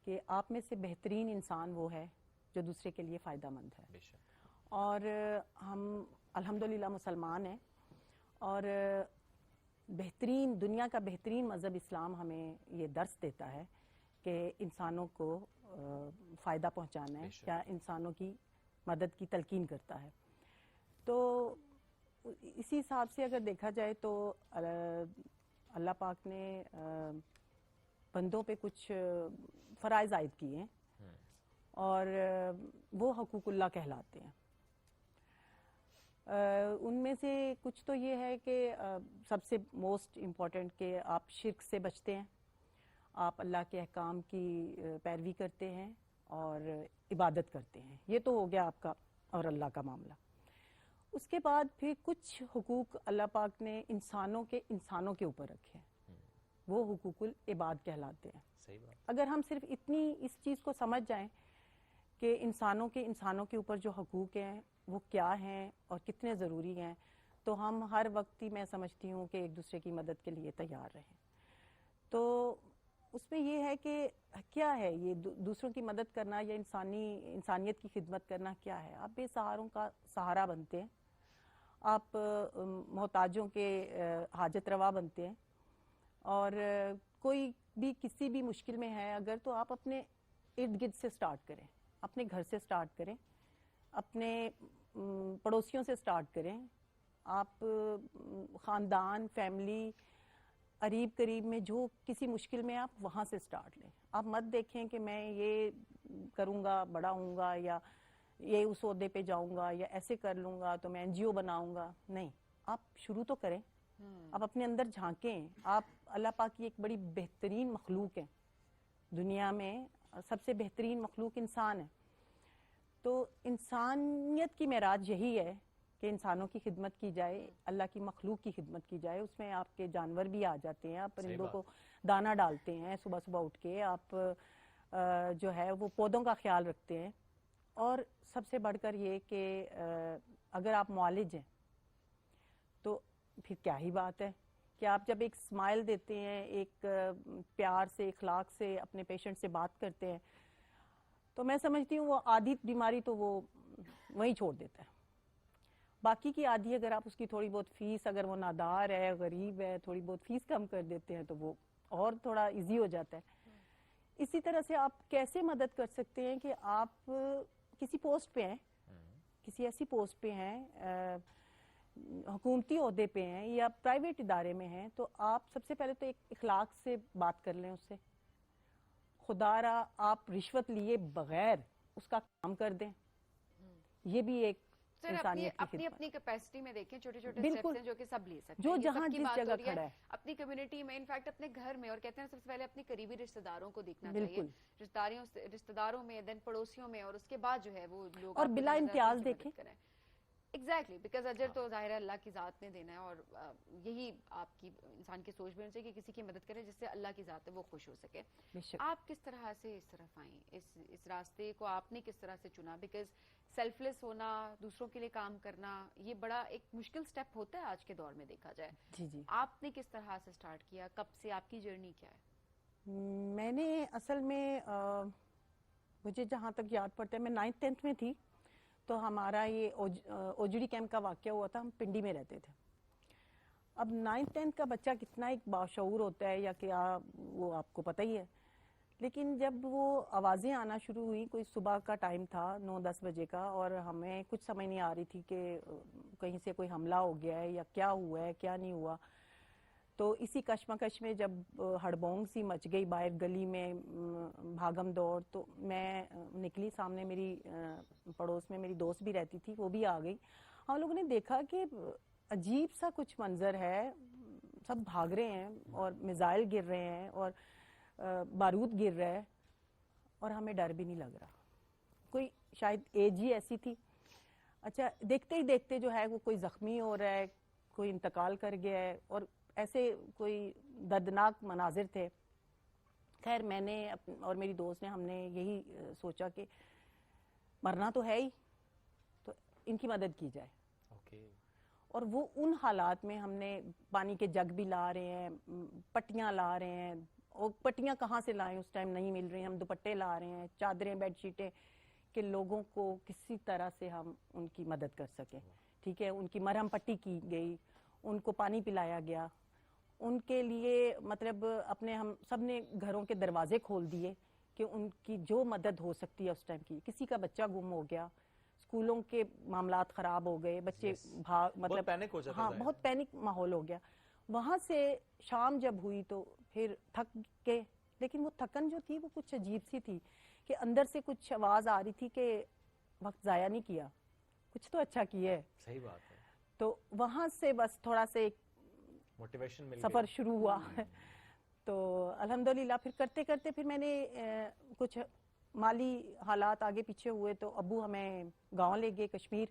कि आप में से बेहतरीन इंसान वो है जो दूसरे के लिए फ़ायदा मंद है। और हम अल्हम्दुलिल्लाह मुसलमान हैं और बेहतरीन दुनिया का बेहतरीन मज़हब इस्लाम हमें ये दर्स देता है कि इंसानों को फ़ायदा पहुंचाना है या इंसानों की मदद की तलकीन करता है। तो इसी हिसाब से अगर देखा जाए तो अल्लाह पाक ने بندوں پہ کچھ فرائض عائد کیے ہیں اور وہ حقوق اللہ کہلاتے ہیں. ان میں سے کچھ تو یہ ہے کہ سب سے موسٹ امپورٹنٹ کہ آپ شرک سے بچتے ہیں, آپ اللہ کے احکام کی پیروی کرتے ہیں اور عبادت کرتے ہیں. یہ تو ہو گیا آپ کا اور اللہ کا معاملہ. اس کے بعد پھر کچھ حقوق اللہ پاک نے انسانوں کے اوپر رکھے ہیں, وہ حقوق العباد کہلاتے ہیں. اگر ہم صرف اتنی اس چیز کو سمجھ جائیں کہ انسانوں کے اوپر جو حقوق ہیں وہ کیا ہیں اور کتنے ضروری ہیں, تو ہم ہر وقت ہی میں سمجھتی ہوں کہ ایک دوسرے کی مدد کے لیے تیار رہیں. تو اس میں یہ ہے کہ کیا ہے یہ دوسروں کی مدد کرنا یا انسانیت کی خدمت کرنا کیا ہے. آپ بے سہاروں کا سہارا بنتے ہیں, آپ محتاجوں کے حاجت روا بنتے ہیں, اور کوئی بھی کسی بھی مشکل میں ہے اگر, تو آپ اپنے ارد گرد سے سٹارٹ کریں, اپنے گھر سے سٹارٹ کریں, اپنے پڑوسیوں سے سٹارٹ کریں. آپ خاندان, فیملی, قریب قریب میں جو کسی مشکل میں, آپ وہاں سے سٹارٹ لیں. آپ مت دیکھیں کہ میں یہ کروں گا بڑا ہوں گا, یا یہ اس عہدے پہ جاؤں گا, یا ایسے کر لوں گا تو میں NGO بناؤں گا. نہیں, آپ شروع تو کریں, آپ اپنے اندر جھانکیں. آپ اللہ پاک کی ایک بڑی بہترین مخلوق ہیں دنیا میں, سب سے بہترین مخلوق انسان ہے. تو انسانیت کی معراج یہی ہے کہ انسانوں کی خدمت کی جائے, اللہ کی مخلوق کی خدمت کی جائے. اس میں آپ کے جانور بھی آ جاتے ہیں, آپ پرندوں کو دانہ ڈالتے ہیں صبح صبح اٹھ کے, آپ جو ہے وہ پودوں کا خیال رکھتے ہیں. اور سب سے بڑھ کر یہ کہ اگر آپ معالج ہیں تو پھر کیا ہی بات ہے کہ آپ جب ایک اسمائل دیتے ہیں, ایک پیار سے, اخلاق سے اپنے پیشنٹ سے بات کرتے ہیں, تو میں سمجھتی ہوں وہ آدھی بیماری تو وہ وہیں چھوڑ دیتا ہے. باقی کی آدھی اگر آپ اس کی تھوڑی بہت فیس, اگر وہ نادار ہے, غریب ہے, تھوڑی بہت فیس کم کر دیتے ہیں تو وہ اور تھوڑا ایزی ہو جاتا ہے. اسی طرح سے آپ کیسے مدد کر سکتے ہیں کہ آپ کسی پوسٹ پہ ہیں, کسی ایسی پوسٹ پہ ہیں, حکومتی عہدے پہ ہیں یا پرائیویٹ ادارے میں ہیں, تو آپ سب سے پہلے تو ایک اخلاق سے بات کر لیں اس سے. خدا را آپ رشوت لیے بغیر اس کا کام کر دیں. یہ بھی ایک اپنی کیپیسٹی میں دیکھیں, چھوٹے چھوٹے سٹیپس ہیں جو کہ سب لے سکتے ہیں, جو جہاں جس جگہ کھڑا ہے, اپنی کمیونٹی میں, انفیکٹ اپنے گھر میں, اور کہتے ہیں سب سے پہلے اپنے قریبی رشتہ داروں کو دیکھنا چاہیے, رشتہ داروں میں, دین پڑوسیوں میں, اور اس کے بعد جو ہے وہ لوگ اور بلا امتیاز دیکھیں. ایگزیکٹلی, بیکاز اجر تو ظاہر ہے اللہ کی ذات نے دینا ہے, اور یہی آپ کی انسان کی سوچ بھی ہونی چاہیے کہ کسی کی مدد کرے جس سے اللہ کی ذات ہے وہ خوش ہو سکے. آپ کس طرح سے اس طرف آئیں, اس راستے کو آپ نے کس طرح سے چنا؟ بیکاز سیلف لیس ہونا, دوسروں کے لیے کام کرنا, یہ بڑا ایک مشکل سٹیپ ہوتا ہے آج کے دور میں دیکھا جائے. جی آپ نے کس طرح سے سٹارٹ کیا, کب سے, آپ کی جرنی کیا ہے؟ میں نے اصل میں مجھے جہاں تک یاد پڑتا ہے, میں 9th 10th میں تھی, تو ہمارا یہ اوجڑی کیمپ کا واقعہ ہوا تھا. ہم پنڈی میں رہتے تھے. اب 9th 10th کا بچہ کتنا ایک باشعور ہوتا ہے یا کیا, وہ آپ کو پتہ ہی ہے. لیکن جب وہ آوازیں آنا شروع ہوئی, کوئی صبح کا ٹائم تھا 9-10 بجے کا, اور ہمیں کچھ سمجھ نہیں آ رہی تھی کہ کہیں سے کوئی حملہ ہو گیا ہے یا کیا ہوا ہے, کیا نہیں ہوا. تو اسی کشمکش میں جب ہڑبونگ سی مچ گئی باہر گلی میں, بھاگم دوڑ, تو میں نکلی. سامنے میری پڑوس میں میری دوست بھی رہتی تھی, وہ بھی آ گئی. ہم لوگوں نے دیکھا کہ عجیب سا کچھ منظر ہے, سب بھاگ رہے ہیں اور میزائل گر رہے ہیں اور بارود گر رہا ہے, اور ہمیں ڈر بھی نہیں لگ رہا. کوئی شاید ایج ہی ایسی تھی. اچھا, دیکھتے ہی دیکھتے جو ہے وہ کوئی زخمی ہو رہا ہے, کوئی انتقال کر گیا ہے, اور ایسے کوئی دردناک مناظر تھے. خیر میں نے اور میری دوست نے, ہم نے یہی سوچا کہ مرنا تو ہے ہی, تو ان کی مدد کی جائے. اور وہ ان حالات میں ہم نے پانی کے جگ بھی لا رہے ہیں, پٹیاں لا رہے ہیں, اور پٹیاں کہاں سے لائیں اس ٹائم نہیں مل رہی ہیں, ہم دوپٹے لا رہے ہیں, چادریں, بیڈ شیٹیں, کہ لوگوں کو کسی طرح سے ہم ان کی مدد کر سکیں. ٹھیک ہے, ان کی مرہم پٹی کی گئی, ان کو پانی پلایا گیا, ان کے لیے مطلب اپنے ہم سب نے گھروں کے دروازے کھول دیے کہ ان کی جو مدد ہو سکتی ہے اس ٹائم کی. کسی کا بچہ گم ہو گیا, اسکولوں کے معاملات خراب ہو گئے, بچے مطلب ہاں بہت پینک ماحول ہو گیا. وہاں سے شام جب ہوئی تو پھر تھک کے لیکن وہ تھکن جو تھی وہ کچھ عجیب سی تھی کہ اندر سے کچھ آواز آ رہی تھی کہ وقت ضائع نہیں کیا, کچھ تو اچھا کیا ہے. صحیح بات ہے. تو وہاں سے بس تھوڑا سے ایک موٹیویشن مل سفر شروع ہوا. تو الحمدللہ پھر کرتے کرتے پھر میں نے کچھ مالی حالات آگے پیچھے ہوئے تو ابو ہمیں گاؤں لے گئے کشمیر.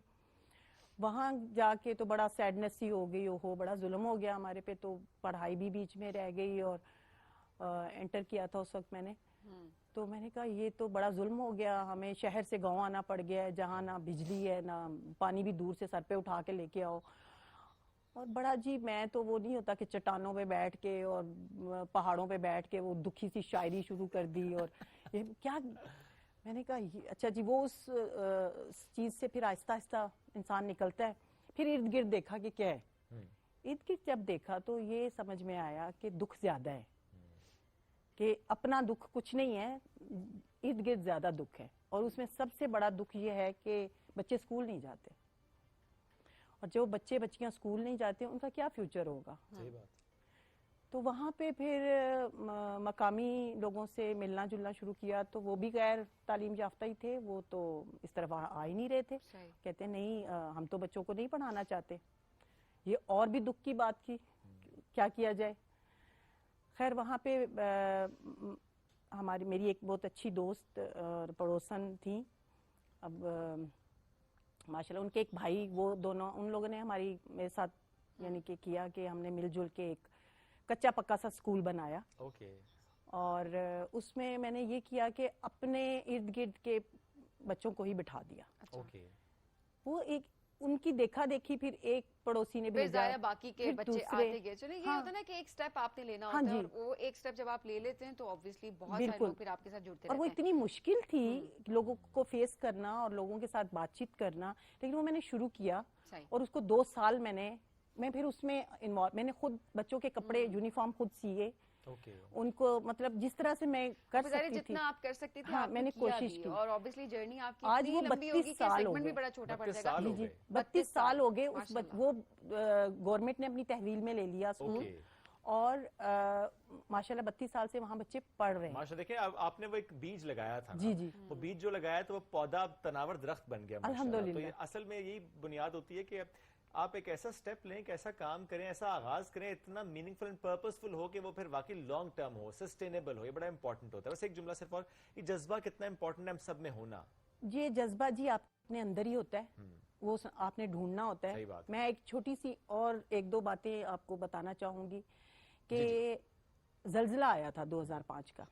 وہاں جا کے تو بڑا سیڈنس ہی ہو گئی, بڑا ظلم ہو گیا ہمارے پہ. تو پڑھائی بھی بیچ میں رہ گئی اور انٹر کیا تھا اس وقت میں نے. تو میں نے کہا یہ تو بڑا ظلم ہو گیا, ہمیں شہر سے گاؤں آنا پڑ گیا ہے جہاں نہ بجلی ہے نہ پانی بھی دور سے سر پہ اٹھا کے لے کے آؤ. اور بڑا جی میں تو وہ نہیں ہوتا کہ چٹانوں پہ بیٹھ کے اور پہاڑوں پہ بیٹھ کے وہ دکھی سی شاعری شروع کر دی. اور یہ کیا, میں نے کہا اچھا جی. وہ اس چیز سے پھر آہستہ آہستہ انسان نکلتا ہے. پھر ارد گرد دیکھا کہ کیا ہے. ارد گرد جب دیکھا تو یہ سمجھ میں آیا کہ دکھ زیادہ ہے, کہ اپنا دکھ کچھ نہیں ہے, ارد گرد زیادہ دکھ ہے. اور اس میں سب سے بڑا دکھ یہ ہے کہ بچے اسکول نہیں جاتے, اور جو بچے بچیاں اسکول نہیں جاتے ان کا کیا فیوچر ہوگا. صحیح بات. تو وہاں پہ پھر مقامی لوگوں سے ملنا جلنا شروع کیا. تو وہ بھی غیر تعلیم یافتہ ہی تھے, وہ تو اس طرف آ ہی نہیں رہے تھے. کہتے نہیں ہم تو بچوں کو نہیں پڑھانا چاہتے. یہ اور بھی دکھ کی بات کی, کیا کیا جائے. خیر وہاں پہ میری ایک بہت اچھی دوست پڑوسن تھیں. اب ماشاءاللہ ان کے ایک بھائی, وہ دونوں ان لوگوں نے میرے ساتھ یعنی کہ کیا کہ ہم نے مل جل کے ایک کچا پکا سا اسکول بنایا. اور اس میں میں نے یہ کیا کہ اپنے ارد گرد کے بچوں کو ہی بٹھا دیا. وہ ایک ان کی دیکھا دیکھی پھر ایک پڑوسی نے بھیجا, باقی کے بچے آتے گئے. چلیں یہ ہوتا ہے نا کہ ایک سٹیپ آپ نے لینا ہوتا ہے, اور وہ ایک سٹیپ جب آپ لے لیتے ہیں تو obviously بہت سارے لوگ پھر آپ کے ساتھ جڑتے رہتے ہیں. اور وہ اتنی مشکل تھی لوگوں کو فیس کرنا اور لوگوں کے ساتھ بات چیت کرنا, لیکن وہ میں نے شروع کیا. اور اس کو 2 سال میں پھر اس میں میں نے خود بچوں کے کپڑے یونیفارم خود سیے. ان کو مطلب جس طرح سے میں کر سکتی تھی, جتنا آپ کر سکتی تھی میں نے کوشش کی. اور obviously جرنی آپ کی آج وہ 32 سال ہو گئے. بھی بڑا چھوٹا پڑ جائے گا. جی 32 سال ہو گئے. وہ گورنمنٹ نے اپنی تحویل میں لے لیا اسکول, اور ماشاءاللہ 32 سال سے وہاں بچے پڑھ رہے ہیں. ماشاءاللہ دیکھیں آپ نے وہ ایک بیج لگایا تھا. جی وہ بیج جو لگایا تو وہ پودا تناور درخت بن گیا. الحمدللہ. تو اصل میں یہی بنیاد ہوتی ہے کہ آپ ایک ایسا سٹیپ لیں, ایک ایسا کام کریں, ایسا آغاز کریں اتنا میننگ فل اینڈ پرپسفل ہو کہ وہ پھر واقعی لانگ ٹرم ہو, سسٹینیبل ہو. یہ بڑا امپورٹنٹ ہوتا ہے. بس ایک جملہ صرف, اور یہ جذبہ کتنا امپورٹنٹ ہے ہم سب میں ہونا. یہ جذبہ جی آپ نے اندر ہی ہوتا ہے, وہ آپ نے ڈھونڈنا ہوتا ہے. میں ایک چھوٹی سی اور 1-2 باتیں آپ کو بتانا چاہوں گی کہ زلزلہ آیا تھا 2005 کا.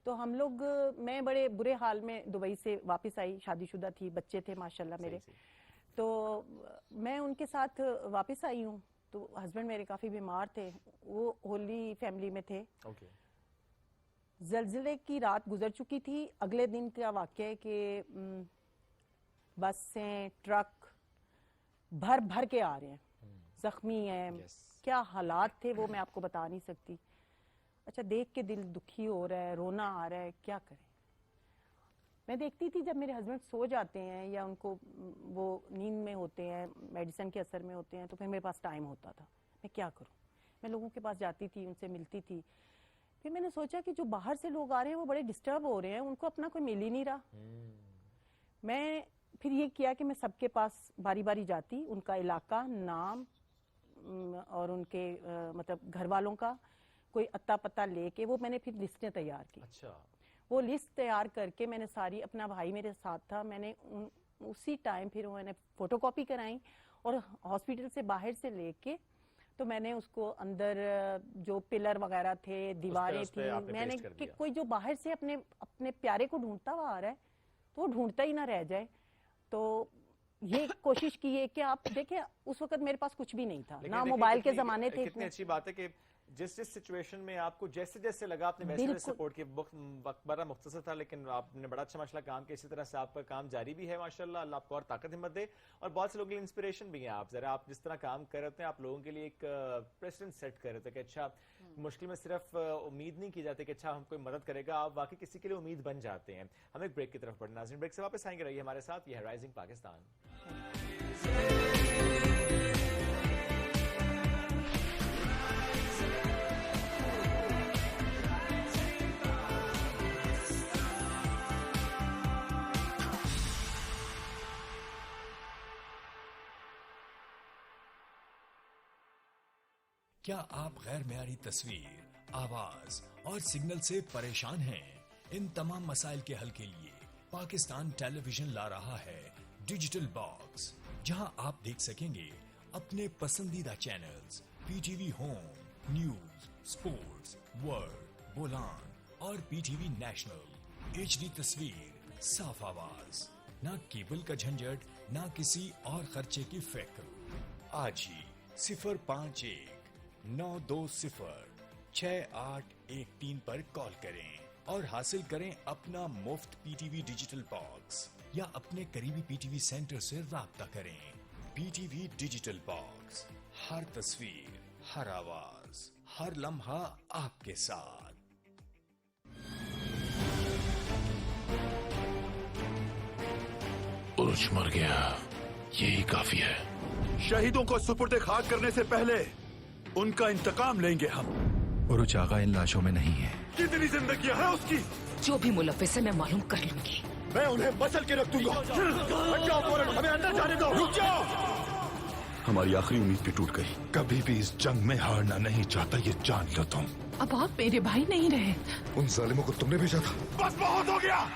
تو ہم لوگ, میں بڑے برے حال میں دبئی سے واپس آئی, شادی شدہ تھی, بچے تھے ماشاءاللہ میرے. تو میں ان کے ساتھ واپس آئی ہوں. تو ہسبینڈ میرے کافی بیمار تھے, وہ ہولی فیملی میں تھے. زلزلے کی رات گزر چکی تھی. اگلے دن کا واقعہ ہے کہ بسیں ٹرک بھر بھر کے آ رہے ہیں, زخمی ہیں. کیا حالات تھے وہ میں آپ کو بتا نہیں سکتی. اچھا دیکھ کے دل دکھی ہو رہا ہے, رونا آ رہا ہے, کیا کریں. میں دیکھتی تھی جب میرے ہسبینڈ سو جاتے ہیں یا ان کو وہ نیند میں ہوتے ہیں, میڈیسن کے اثر میں ہوتے ہیں, تو پھر میرے پاس ٹائم ہوتا تھا. میں کیا کروں, میں لوگوں کے پاس جاتی تھی, ان سے ملتی تھی. پھر میں نے سوچا کہ جو باہر سے لوگ آ رہے ہیں وہ بڑے ڈسٹرب ہو رہے ہیں, ان کو اپنا کوئی مل ہی نہیں رہا. میں پھر یہ کیا کہ میں سب کے پاس باری باری جاتی, ان کا علاقہ, نام اور ان کے مطلب گھر والوں کا کوئی اتا پتہ لے کے وہ میں نے پھر لسٹیں تیار کی. وہ لسٹ تیار کر کے میں نے ساری, اپنا بھائی میرے ساتھ تھا, میں نے اسی ٹائم پھر میں نے فوٹو کاپی کرائیں اور ہاسپٹل سے باہر سے لے کے تو میں نے اس کو اندر جو پلر وغیرہ تھے, دیواریں تھیں, میں نے کہ کوئی جو باہر سے اپنے پیارے کو ڈھونڈتا ہوا آ رہا ہے تو وہ ڈھونڈتا ہی نہ رہ جائے. تو یہ کوشش کی ہے کہ آپ دیکھیں اس وقت میرے پاس کچھ بھی نہیں تھا, نہ موبائل کے زمانے تھے. کتنی اچھی بات ہے کہ جس سچویشن میں آپ کو جیسے جیسے لگا آپ نے ویسے سپورٹ کی. وقت بڑا مختصر تھا لیکن آپ نے بڑا اچھا ماشاءاللہ کام کیا. اسی طرح سے آپ کا کام جاری بھی ہے ماشاءاللہ. اللہ آپ کو اور طاقت ہمت دے, اور بہت سے لوگوں کے لیے انسپریشن بھی ہیں آپ. ذرا آپ جس طرح کام کر رہے ہیں, آپ لوگوں کے لیے ایک پریسیڈنٹ سیٹ کر رہے تھے کہ اچھا مشکل میں صرف امید نہیں کی جاتی کہ اچھا ہم کوئی مدد کرے گا, آپ واقعی کسی کے لیے امید بن جاتے ہیں. ہم ایک بریک کی طرف بڑھنا. ناظرین بریک سے واپس آئیں گے, رہیے ہمارے ساتھ. یہ ہے رائزنگ پاکستان. क्या आप गैर मेयारी तस्वीर, आवाज और सिग्नल से परेशान हैं? इन तमाम मसाइल के हल के लिए पाकिस्तान टेलीविजन ला रहा है डिजिटल बॉक्स, जहां आप देख सकेंगे अपने पसंदीदा channels, PTV home, news, sports, world, Bolan और पीटीवी नेशनल। HD तस्वीर, साफ आवाज, ना केबल का झंझट, ना किसी और खर्चे की फिक्र। आज ही 051-920-6813 पर कॉल करें और हासिल करें अपना मुफ्त पीटीवी डिजिटल बॉक्स, या अपने करीबी पीटीवी सेंटर से राब्ता करें। पीटीवी डिजिटल बॉक्स, हर तस्वीर, हर आवाज, हर लम्हा आपके साथ। उर्ज मर गया, यही काफी है। शहीदों को सुपुर्द खाक करने से पहले उनका इंतकाम लेंगे हम। उर्ज आगा इन लाशों में नहीं है। कितनी जिंदगी है उसकी? जो भी मुलव्विस है मैं मालूम कर लूंगी। मैं उन्हें मसल के रख दूंगा। हटाओ फौरन, हमें अंदर जाने दो। रुक जाओ। हमारी आखिरी उम्मीद भी टूट गई। कभी भी इस जंग में हारना नहीं चाहता, ये जान लो तुम। अब आप मेरे भाई नहीं रहे। उन जालिमों को तुमने भेजा था। बस बहुत हो गया।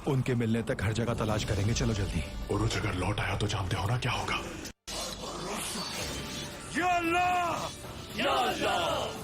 उनके मिलने तक हर जगह तलाश करेंगे, चलो जल्दी। उरुज अगर लौट आया तो जानते हो ना क्या होगा। या अल्लाह! या अल्लाह!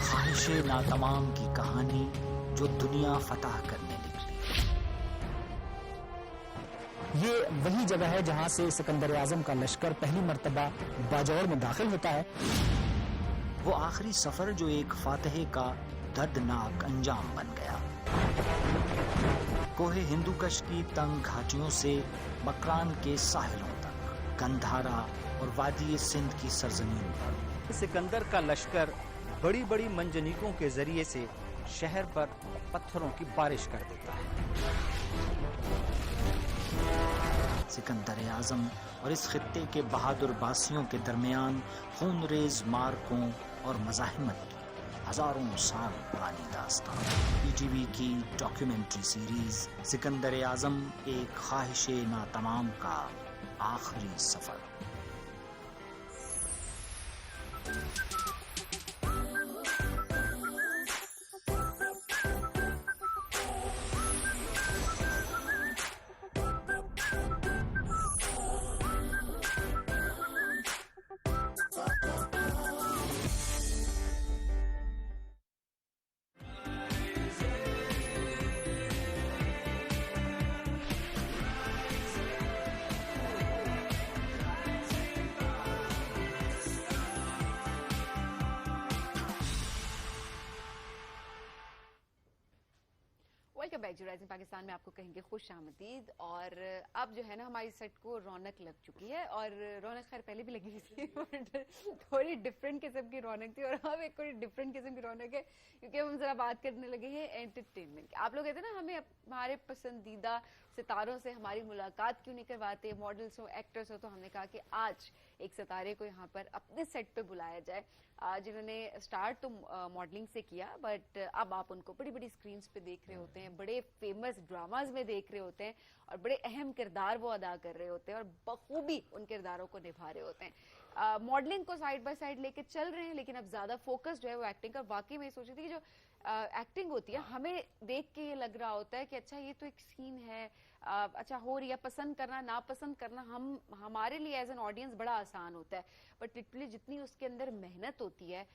ख्वाहिशे नातमाम की कहानी जो दुनिया फतह करने निकली। ये वही जगह है जहां से सिकंदर आजम का लश्कर पहली मर्तबा बाजौर में दाखिल होता है। वो आखिरी सफर जो एक फातह का दर्दनाक अंजाम बन गया। कोहे हिंदूकश की तंग घाटियों से मकरान के साहिलों तक, गंधारा और वादी सिंध की सरजमीन पर सिकंदर का लश्कर बड़ी बड़ी मंजनीकों के जरिए से शहर पर पत्थरों की बारिश कर देता है। सिकंदर आजम और इस खित्ते के बहादुर बासियों के दरमियान खूनरेज मार्कों और मज़ाहिमत की हजारों साल पुरानी दास्तान। पीटीवी की डॉक्यूमेंट्री सीरीज सिकंदर आजम, एक ख्वाहिशे नातमाम का आखिरी सफर। Welcome back to rising Pakistan में आपको कहेंगे खुश आमदीद। और अब जो है ना हमारी सेट को रौनक लग चुकी है, और रौनक खैर पहले भी लगी हुई थी बट थोड़ी डिफरेंट किस्म की रौनक थी, और अब एक थोड़ी डिफरेंट किस्म की रौनक है क्योंकि हम जरा बात करने लगे हैं एंटरटेनमेंट की। आप लोग कहते हैं ना हमें हमारे पसंदीदा सितारों से हमारी मुलाकात क्यों नहीं करवाते, मॉडल्स हो, एक्टर्स हो, तो हमने कहा कि आज एक सितारे को यहाँ पर अपने सेट पे बुलाया जाए, जिन्होंने स्टार्ट तो मॉडलिंग से किया बट अब आप उनको बड़ी बड़ी स्क्रीन्स पे देख रहे होते हैं, बड़े फेमस ड्रामाज में देख रहे होते हैं, और बड़े अहम किरदार वो अदा कर रहे होते हैं और बखूबी उन किरदारों को निभा रहे होते हैं। मॉडलिंग को साइड बाय साइड लेके चल रहे हैं, लेकिन अब ज्यादा फोकस जो है वो एक्टिंग का। वाकई में सोच रही थी कि जो एक्टिंग होती है हमें देख के ये लग रहा होता है कि अच्छा ये तो एक सीन है, अच्छा हो रही है, पसंद करना नापसंद करना हमारे लिए एज एन ऑडियंस बड़ा आसान होता है, बट लिटरली जितनी उसके अंदर मेहनत होती है,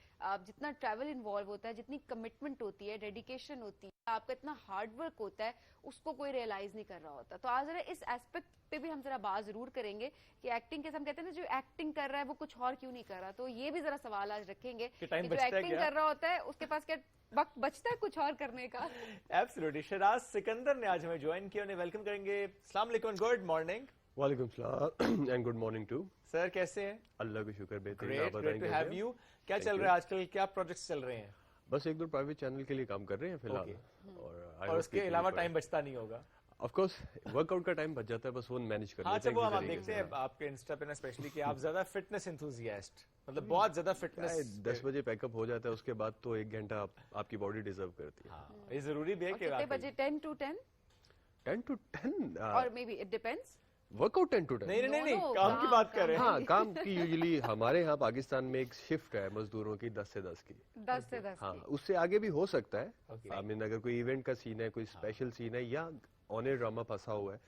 जितना ट्रैवल इन्वॉल्व होता है, जितनी कमिटमेंट होती है, डेडिकेशन होती है, आपका इतना हार्ड वर्क होता है, उसको कोई रियलाइज नहीं कर रहा होता. तो आज जरा इस एस्पेक्ट पे भी हम जरा बात जरूर करेंगे कि एक्टिंग के हम कहते हैं ना, जो एक्टिंग कर रहा है वो कुछ और क्यों नहीं कर रहा. तो ये भी जरा सवाल आज रखेंगे कि जो एक्टिंग कर रहा होता है उसके पास क्या वक्त बचता है कुछ और करने का. एब्सोल्युटली. शहराज सिकंदर ने आज हमें ज्वाइन किया, उन्हें वेलकम करेंगे. अस्सलाम वालेकुम, गुड मॉर्निंग. वालेकुम सलाम and good morning too. Sir कैसे हैं? अल्लाह का शुक्र, बेहतरीन. आप बताएंगे. Great to have you. क्या चल रहा है आजकल, क्या प्रोजेक्ट्स चल रहे हैं? बस एक दो प्राइवेट चैनल के लिए काम कर रहे हैं फिलहाल. और उसके अलावा टाइम बचता नहीं होगा? ऑफ कोर्स वर्कआउट का टाइम बच जाता है, बस वो मैनेज कर लेते हैं. वो हम देखते हैं आपके इंस्टा पे ना स्पेशली कि आप ज्यादा फिटनेस एंथुसियास्ट, मतलब बहुत ज्यादा फिटनेस. 10 बजे पैकअप हो जाता है, उसके बाद तो 1 घंटा आपकी बॉडी डिजर्व करती है. ये जरूरी भी है कि कितने बजे? 10 to 10 10 to 10 और may be it depends. Workout 10 to 10 नहीं काम की बात कर रहे हैं. हाँ, काम की यूजुअली हमारे यहाँ पाकिस्तान में एक शिफ्ट है मजदूरों की 10 से 10 की. 10 से 10 हाँ, उससे आगे भी हो सकता है. आई मीन अगर कोई इवेंट का सीन है, कोई स्पेशल सीन है या ऑन एयर ड्रामा फंसा हुआ है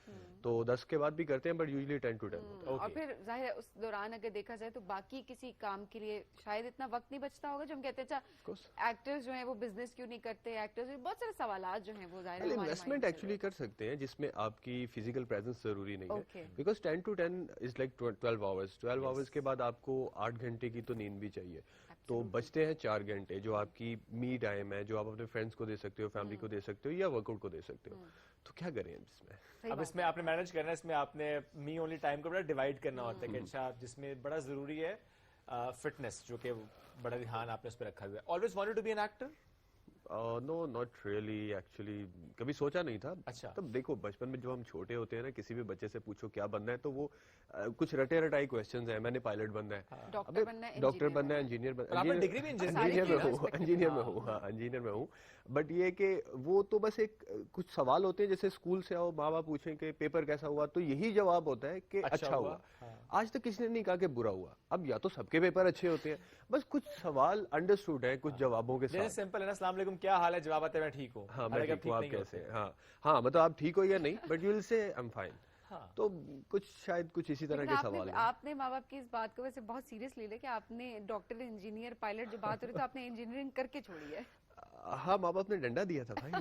तो 10 के बाद भी करते हैं, बट यूजुअली 10 to 10 होता है. और फिर जाहिर है उस दौरान अगर देखा जाए तो बाकी किसी काम के लिए शायद इतना वक्त नहीं बचता होगा, जो हम कहते हैं अच्छा एक्टर्स जो हैं वो बिजनेस क्यों नहीं करते, एक्टर्स बहुत सारे सवाल जो हैं वो जाहिर है इन्वेस्टमेंट एक्चुअली कर सकते हैं जिसमें आपकी फिजिकल प्रेजेंस जरूरी नहीं है, because 10 to 10 is like 12 hours. 12 hours के बाद आपको 8 घंटे की तो नींद भी चाहिए, तो बचते हैं 4 घंटे जो आपकी मी टाइम है, जो आप अपने फ्रेंड्स को दे सकते हो, फैमिली को दे सकते हो या वर्कआउट को दे सकते हो. तो क्या करें इसमें? अब इसमें आपने मैनेज करना है, इसमें आपने मी ओनली टाइम को बड़ा डिवाइड करना होता है कि अच्छा जिसमें बड़ा जरूरी है फिटनेस, जो कि बड़ा ध्यान आपने उस पर रखा हुआ है. Always wanted to be an actor? No not really, actually कभी सोचा नहीं था. अच्छा. तब देखो बचपन में जब हम छोटे होते हैं ना, किसी भी बच्चे से पूछो क्या बनना है तो वो कुछ रटे रटाई क्वेश्चंस हैं. मैंने पायलट बनना है, डॉक्टर बनना है, इंजीनियर डिग्री भी इंजीनियर में हूँ. बट ये कि वो तो बस एक कुछ सवाल होते हैं, जैसे स्कूल से आओ माँ बाप पूछें कि पेपर कैसा हुआ तो यही जवाब होता है कि अच्छा हुआ. आज तक किसी ने नहीं कहा कि बुरा हुआ. अब या तो सबके पेपर अच्छे होते हैं, बस कुछ सवाल अंडरस्टूड है कुछ जवाबों के साथ. सिंपल है ना, अस्सलाम वालेकुम क्या हाल है, जवाब आते हैं मैं ठीक हूँ. हाँ मैं ठीक हूँ, आप कैसे? हाँ मतलब आप ठीक हो या नहीं, but you will say I am fine. तो कुछ शायद कुछ इसी तरह के सवाल हैं. आपने माँ बाप की इस बात को वैसे बहुत सीरियस ले लिया कि आपने डॉक्टर, इंजीनियर, पायलट जो बात हो रही तो आपने इंजीनियरिंग करके छोड़ी है. हाँ, माँ बाप ने डंडा दिया था भाई.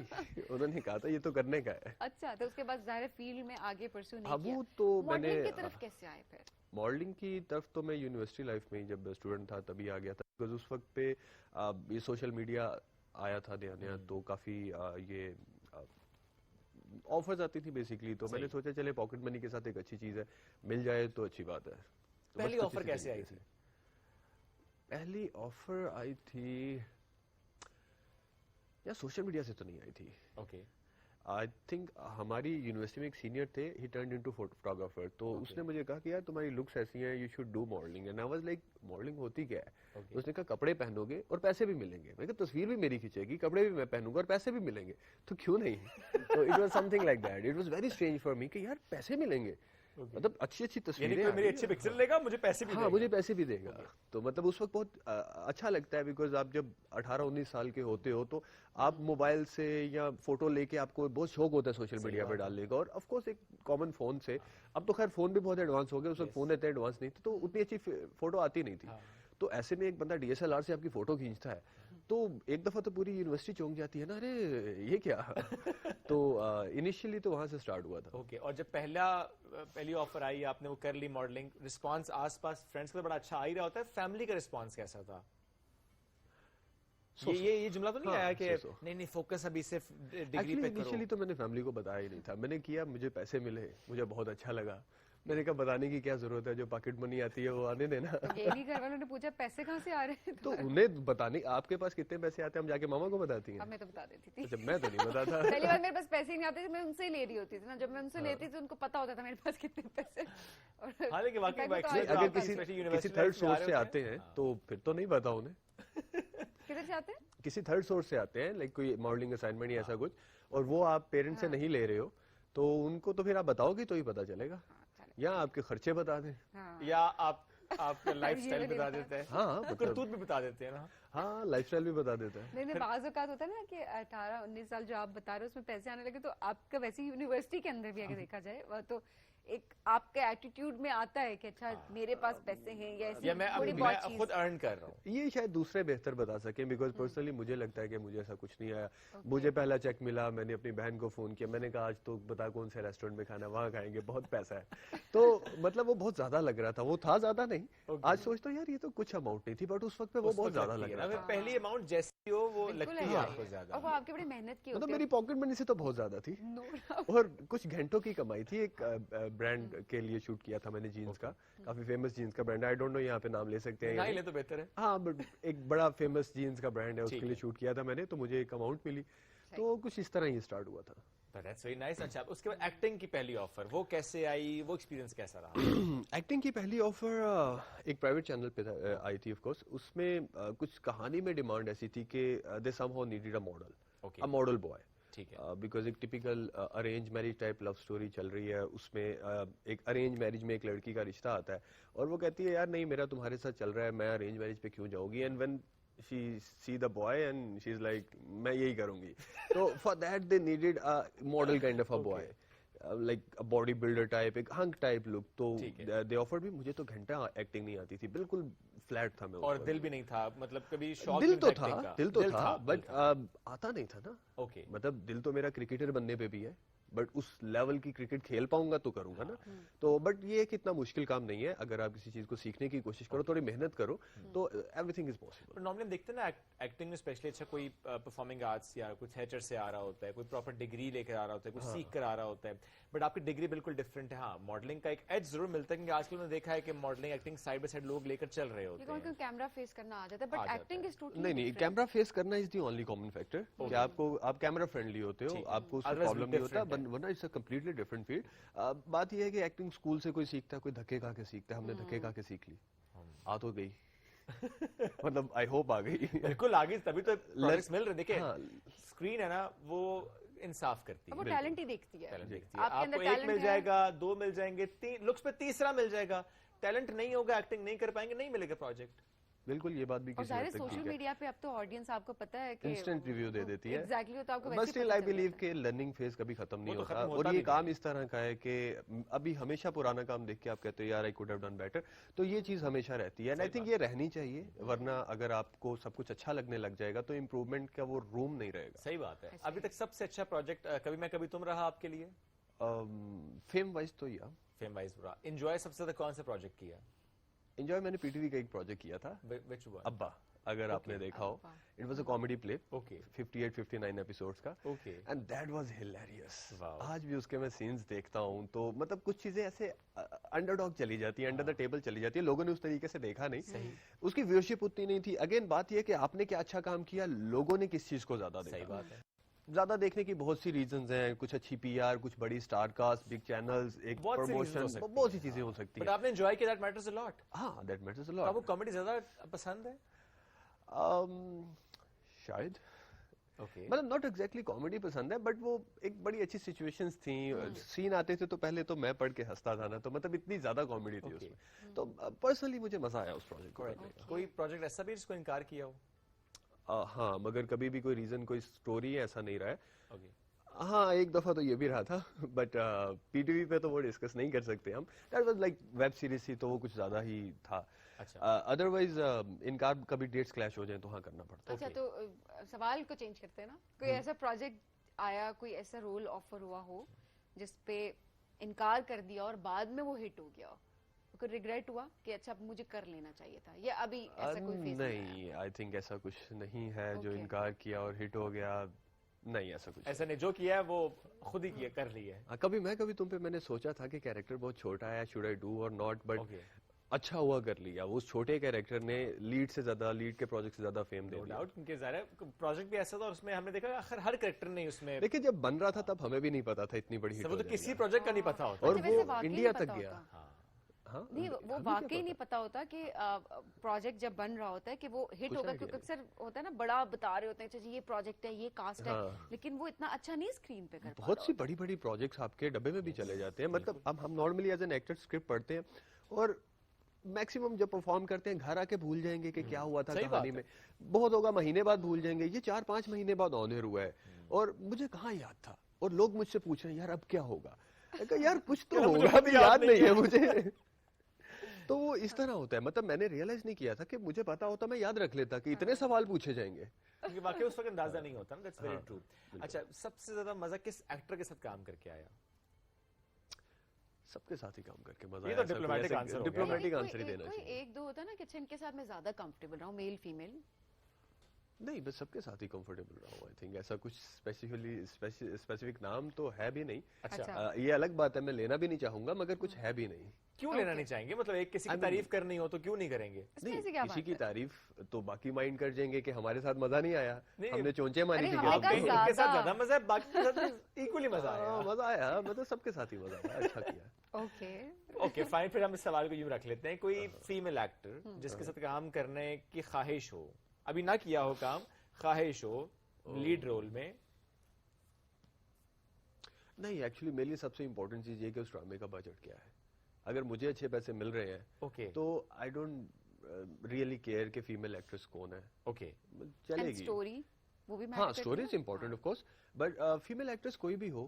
उन्होंने कहा था ये तो करने का है. अच्छा, तो उसके बाद जाहिर फील्ड में आगे परस्यू नहीं किया. वो तो मैंने मॉडलिंग की तरफ कैसे आए फिर? मॉडलिंग की तरफ तो मैं यूनिवर्सिटी लाइफ में जब स्टूडेंट था तभी आ गया था, बिकॉज उस वक्त पे ये सोशल मीडिया आया था नया, तो काफी ये ऑफर्स आती थी बेसिकली. तो मैंने सोचा चले पॉकेट मनी के साथ एक अच्छी चीज है, मिल जाए तो अच्छी बात है. तो पहली ऑफर कैसे आई थी? पहली ऑफर आई थी या सोशल मीडिया से तो नहीं आई थी. ओके. आई थिंक हमारी यूनिवर्सिटी में एक सीनियर थे, ही टर्न्ड इनटू फोटोग्राफर. तो उसने मुझे कहा कि यार तुम्हारी लुक्स ऐसी हैं, you should do modelling. And I was like modelling होती क्या है? उसने कहा कपड़े पहनोगे और पैसे भी मिलेंगे. मैंने कहा तस्वीर भी मेरी खींचेगी, कपड़े भी मैं पहनूंगा और पैसे भी मिलेंगे, तो क्यों नहीं? तो it was something like that. It was very strange for me कि यार पैसे मिलेंगे, मतलब अच्छी तस्वीरें, मेरी अच्छी पिक्चर लेगा, मुझे पैसे भी देगा. मुझे पैसे भी देगा. तो मतलब उस वक्त बहुत अच्छा लगता है, बिकॉज आप जब 18-19 साल के होते हो तो आप मोबाइल से या फोटो लेके आपको बहुत शौक होता है सोशल मीडिया पे डालने का. और ऑफ कोर्स एक कॉमन फोन से, अब तो खैर फोन भी बहुत एडवांस हो गए, उस वक्त फोन इतने एडवांस नहीं थे तो उतनी अच्छी फोटो आती नहीं थी. तो ऐसे में एक बंदा DSLR से आपकी फोटो खींचता है तो एक दफा तो पूरी यूनिवर्सिटी चौंक जाती है ना, अरे ये क्या. तो इनिशियली तो वहां से स्टार्ट हुआ था. ओके. और जब पहली ऑफर आई, आपने वो कर ली मॉडलिंग, रिस्पांस आसपास फ्रेंड्स का बड़ा अच्छा आ ही रहा होता है, फैमिली का रिस्पांस कैसा था? ये जुमला तो नहीं आया कि नहीं फोकस अभी सिर्फ डिग्री पे करो? इनिशियली तो मैंने फैमिली को बताया ही नहीं था. मैंने किया, मुझे पैसे मिले, मुझे बहुत अच्छा लगा. मैंने कहा बताने की क्या जरूरत है, जो पॉकेट मनी आती है वो आने देना. यही घर वालों ने पूछा पैसे कहाँ से आ रहे हैं? तो उन्हें बताने, आपके पास कितने पैसे आते हैं, हम जाके मामा को बताती हैं. मैं तो बता देती थी. अच्छा, मैं तो नहीं बताता. पहली बार मेरे पास पैसे नहीं आते थे, मैं उनसे ही ले रही होती थी ना. जब मैं उनसे लेती थी उनको पता होता था मेरे पास कितने पैसे. अगर किसी थर्ड सोर्स से आते हैं तो फिर तो नहीं पता उन्हें. किधर से आते हैं? किसी थर्ड सोर्स से आते हैं, लाइक कोई मॉडलिंग असाइनमेंट या ऐसा कुछ, और वो आप पेरेंट्स से नहीं ले रहे हो तो उनको तो फिर आप बताओगे तो ही पता चलेगा, या आपके खर्चे बता दें. या आप آپ کا لائف سٹائل بتا دیتا ہے, ہاں کرتوت بھی بتا دیتے ہیں نا. ہاں لائف سٹائل بھی بتا دیتا ہے. نہیں بعض اوقات ہوتا ہے نا کہ 18-19 سال جو آپ بتا رہے ہو اس میں پیسے آنے لگے, تو آپ کا ویسے یونیورسٹی کے اندر بھی اگر دیکھا جائے تو ایک آپ کے ایٹیٹیوڈ میں آتا ہے کہ اچھا میرے پاس پیسے ہیں یا میں خود ارن کر رہا ہوں. یہ شاید دوسرے بہتر بتا سکیں, بیکاز پرسنلی مجھے لگتا ہے کہ مجھے ایسا کچھ نہیں آیا. مجھے پہلا چیک ملا, میں نے اپنی بہن کو فون کیا, میں نے کہا آج تو بتا کون سے ریسٹورینٹ میں کھانا, وہاں کھائیں گے, بہت پیسہ ہے. تو مطلب وہ بہت زیادہ لگ رہا تھا, وہ تھا زیادہ نہیں. آج سوچتا ہوں یار یہ تو کچھ اماؤنٹ نہیں تھی, بٹ اس وقت پہ وہ بہت زیادہ لگ رہا تھا. پہلی اماؤنٹ جیسی ہو وہ لگتی ہے آپ کو زیادہ, اور وہ آپ کی بڑی محنت کی, مطلب میری پاکٹ منی سے تو بہت زیادہ تھی, اور کچھ گھنٹوں کی کمائی تھی. ایک برانڈ کے لیے شوٹ کیا تھا میں نے جینز کا, کافی فیمس جینز کا برانڈ, آئی ڈونٹ نو یہاں پہ نام لے سکتے ہیں, لے تو بہتر ہے. ہاں بٹ ایک بڑا فیمس جینز کا برانڈ ہے, اس کے لیے شوٹ کیا تھا میں نے, تو مجھے ایک اماؤنٹ ملی, تو کچھ اس طرح ہی اسٹارٹ ہوا تھا. That's very nice. اچھا اس کے بعد ایکٹنگ کی پہلی آفر وہ کیسے آئی, وہ ایکسپیرینس کیسا رہا؟ ایکٹنگ کی پہلی آفر ایک پرائیویٹ چینل پہ آئی تھی آف کورس. اس میں کچھ کہانی میں ڈیمانڈ ایسی تھی کہ they somehow needed a model boy, because ایک typical arrange marriage type love story چل رہی ہے. اس میں ایک ارینج میرج میں ایک لڑکی کا رشتہ آتا ہے, اور وہ کہتی ہے یار نہیں میرا تمہارے ساتھ چل رہا ہے, میں ارینج میرج پہ کیوں جاؤں گی. And when she see the boy and she's like میں یہی کروں گی. So for that they needed a model kind of a boy, like a body builder type, ایک hunk type look. تو they offered me, مجھے تو گھنٹہ acting نہیں آتی تھی, بالکل فلیٹ تھا میں, اور دل بھی نہیں تھا, مطلب کبھی شوق دل تو تھا بٹ آتا نہیں تھا نا. مطلب دل تو میرا کرکٹر بننے پہ بھی ہے, بٹ اس لیول کی کرکٹ کھیل پاؤں گا تو کروں گا نا. تو بٹ یہ ایک اتنا مشکل کام نہیں ہے, اگر آپ کسی چیز کو سیکھنے کی کوشش کرو, تھوڑی محنت کرو, تو every thing is possible. Normally ہم دیکھتے ہیں نا ایکٹنگ میں اسپیشلی, اچھا کوئی پرفارمنگ آرٹس یا کوئی تھیٹر سے آ رہا ہوتا ہے, کوئی پراپر ڈگری لے کر آ رہا ہوتا ہے, کوئی سیکھ کر آ رہا ہوتا ہے, بٹ آپ کی ڈگری بالکل ڈفرینٹ ہے. ہاں ماڈلنگ کا ایک ایج ضرور ملتا ہے, کیونکہ آج کل میں نے دیکھا ہے کہ modelling acting side by side لوگ لے کر چل رہے ہوتے ہیں. کیمرہ فیس کرنا آ جاتا ہے, بٹ ایکٹنگ از ٹوٹلی نہیں, کیمرہ فیس کرنا از دی اونلی کامن فیکٹر, کہ آپ کیمرہ فرینڈلی ہوتے ہو, آپ کو اس میں پرابلم نہیں ہوتا, ورنہ it's a completely different field. بات یہ ہے کہ ایکٹنگ اسکول سے کوئی سیکھتا ہے, کوئی دھکے کھا کے سیکھتا ہے. ہم نے دھکے کھا کے سیکھ لی, آ تو گئی, مطلب آئی ہوپ آ گئی, بالکل آ گئی, تبھی تو پروجیکٹس مل رہے. دیکھیں اسکرین ہے نا وہ انصاف کرتی ہے, وہ ٹیلنٹ ہی دیکھتی ہے. آپ کو ایک مل جائے گا, دو مل جائیں گے, لکس پہ تیسرا مل جائے گا. ٹیلنٹ نہیں ہوگا, ایکٹنگ نہیں کر پائیں گے, نہیں ملے گا پروجیکٹ. بالکل یہ بات بھی کسی حد تک سوشل میڈیا پہ اب تو آڈینس آپ کو پتہ ہے کہ انسٹنٹ ریویو دے دیتی ہے. ایگزیکٹلی, تو آپ کو بس اسٹل آئی بلیو کہ لرننگ فیز کبھی ختم نہیں ہوتا, اور یہ کام اس طرح کا ہے کہ ابھی ہمیشہ پرانا کام دیکھ کے آپ کہتے ہو یار I could have done better, تو یہ چیز ہمیشہ رہتی ہے. اینڈ آئی تھنک یہ رہنی چاہیے, ورنہ اگر آپ کو سب کچھ اچھا لگنے لگ جائے گا تو امپروومنٹ کا وہ روم نہیں رہے گا. صحیح بات ہے. ابھی تک سب سے اچھا پروجیکٹ کبھی میں کبھی تم رہا آپ کے لیے؟ فیم وائز تو یا فیم وائز رہا. انجوائے سب سے زیادہ کون سا پروجیکٹ کیا؟ انجوائے میں نے پی ٹی وی کا ایک پروجیکٹ کیا تھا, ابا, اگر آپ نے دیکھا ہو. It was a comedy play, 58-59 episodes کا, اینڈ دیٹ واز ہلیریس. آج بھی اس کے میں سینز دیکھتا ہوں تو مطلب کچھ چیزیں ایسے انڈر ڈاگ چلی جاتی ہیں, انڈر دا ٹیبل چلی جاتی ہے, لوگوں نے اس طریقے سے دیکھا نہیں, اس کی ویورشپ اتنی نہیں تھی. اگین بات یہ کہ آپ نے کیا اچھا کام کیا, لوگوں نے کس چیز کو زیادہ دیکھا. صحیح بات ہے. زیادہ دیکھنے کی بہت سی ریزنز ہیں, کچھ اچھی پی آر, کچھ بڑی اسٹار کاسٹ, بگ چینلز, ایک پروموشن, بہت سی چیزیں ہو سکتی ہیں. بٹ آپ نے انجوائے کیا, دیٹ میٹرز اے لاٹ. ہاں دیٹ میٹرز اے لاٹ. آپ کو کامیڈی زیادہ پسند ہے؟ شاید, مطلب ناٹ ایگزیکٹلی کامیڈی پسند ہے, بٹ وہ ایک بڑی اچھی سچویشنز تھیں, سین آتے تھے تو پہلے تو میں پڑھ کے ہنستا تھا نا, تو مطلب اتنی زیادہ کامیڈی تھی اس میں. تو پرسنلی مجھے مزہ آیا اس پروجیکٹ کو. کوئی پروجیکٹ ایسا بھی جس کو انکار کیا ہو؟ ہاں, مگر کبھی بھی کوئی ریزن, کوئی اسٹوری ایسا نہیں رہا ہے. ہاں ایک دفعہ تو یہ بھی رہا تھا, بٹ پی ٹی وی پہ تو وہ ڈسکس نہیں کر سکتے ہم. That was like web series تھی, تو وہ کچھ زیادہ ہی تھا. ادروائز انکار کبھی ڈیٹس کلیش ہو جائیں تو ہاں کرنا پڑتا ہے. اچھا تو سوال کو چینج کرتے ہیں نا, کوئی ایسا پروجیکٹ آیا, کوئی ایسا رول آفر ہوا ہو جس پہ انکار کر دیا اور بعد میں وہ ہٹ ہو گیا, کوئی ریگریٹ ہوا کہ اچھا مجھے کر لینا چاہیے تھا, یا ابھی ایسا کوئی فیس نہیں؟ آئی تھنک ایسا کچھ نہیں ہے جو انکار کیا اور ہٹ ہو گیا. نہیں ایسا کچھ ایسا نہیں, جو کیا ہے وہ خود ہی کیا, کر لیا ہے. کبھی تم پہ میں نے سوچا تھا کہ کیریکٹر بہت چھوٹا ہے, شوڈ آئی ڈو اور ناٹ, بٹ اچھا ہوا کر لیا. اس چھوٹے کیریکٹر نے لیڈ کے پروجیکٹ سے زیادہ فیم دے دیا. کیونکہ ظاہر پروجیکٹ بھی ایسا تھا, اس میں ہم نے دیکھا ہر کریکٹر نے اس میں, لیکن جب بن رہا تھا تب ہمیں بھی نہیں پتا تھا اتنی بڑی ہٹ, وہ تو کسی پروجیکٹ کا نہیں پتا ہوتا, اور وہ انڈیا تک گیا. نہیں, وہ واقعی نہیں پتا ہوتا کہ پروجیکٹ جب بن رہا ہوتا ہے کہ وہ ہٹ ہوگا, کیونکہ اکثر ہوتا ہے نا بڑا بتا رہے ہوتے ہیں یہ پروجیکٹ ہے, یہ کاسٹ ہے, لیکن وہ اتنا اچھا نہیں اسکرین پہ کر. بہت سی بڑی بڑی پروجیکٹس آپ کے ڈبے میں بھی چلے جاتے ہیں. مطلب اب ہم normally as an actor script پڑھتے ہیں, اور मैक्सिमम जब परफॉर्म करते हैं घर आके भूल जाएंगे कि क्या हुआ था कहानी में, बहुत होगा महीने बाद भूल जाएंगे, ये 4-5 महीने बाद ऑन एयर हुआ है और मुझे कहाँ याद था, और लोग मुझसे पूछ रहे हैं यार अब क्या होगा, यार कुछ तो होगा, अभी याद नहीं है मुझे। तो वो इस तरह होता है, मतलब मैंने रियलाइज नहीं किया था कि मुझे पता होता मैं याद रख लेता कि इतने सवाल पूछे जाएंगे, क्योंकि वाकई उस वक्त अंदाजा नहीं होता ना, दैट्स वेरी ट्रू। अच्छा, सबसे ज्यादा मजा किस एक्टर के साथ काम करके आया? सबके साथ ही काम करके मजा ये तो डिप्लोमेटिक आंसर, डिप्लोमेटिक आंसर ही देना कोई चाहिए। एक दो होता है ना कि अच्छा इनके साथ मैं ज्यादा कंफर्टेबल रहा हूँ, मेल फीमेल? नहीं, बस सबके साथ ही कंफर्टेबल रहा हूँ। आई थिंक ऐसा कुछ स्पेसिफिक नाम तो है भी नहीं। अच्छा। ये अलग बात है, मैं लेना भी नहीं चाहूंगा, मगर कुछ है भी नहीं। क्यों लेना नहीं चाहेंगे? मतलब एक किसी की तारीफ करनी हो तो क्यों नहीं करेंगे? नहीं, किसी की तारीफ तो बाकी माइंड कर जाएंगे कि हमारे साथ मजा नहीं आया, हमने चोंचे मारी थी। इनके साथ ज्यादा मजा है, बाकी के साथ इक्वली मजा आया। मजा आया, मतलब सबके साथ ही मजा आया, अच्छा किया। ओके फाइन, फिर हम इस सवाल को यूं रख लेते हैं, कोई फीमेल एक्टर जिसके साथ काम करने की ख्वाहिश हो, अभी ना किया हो काम, ख्वाहिश हो लीड रोल में? नहीं, एक्चुअली मेरे लिए सबसे इम्पोर्टेंट चीज ये कि उस ड्रामे का बजट क्या है। अगर मुझे अच्छे पैसे मिल रहे हैं तो आई डोंट रियली केयर कि फीमेल एक्ट्रेस कौन है। ओके, चलेगी स्टोरी, वो भी हाँ, story is important of course, but female actress कोई भी हो,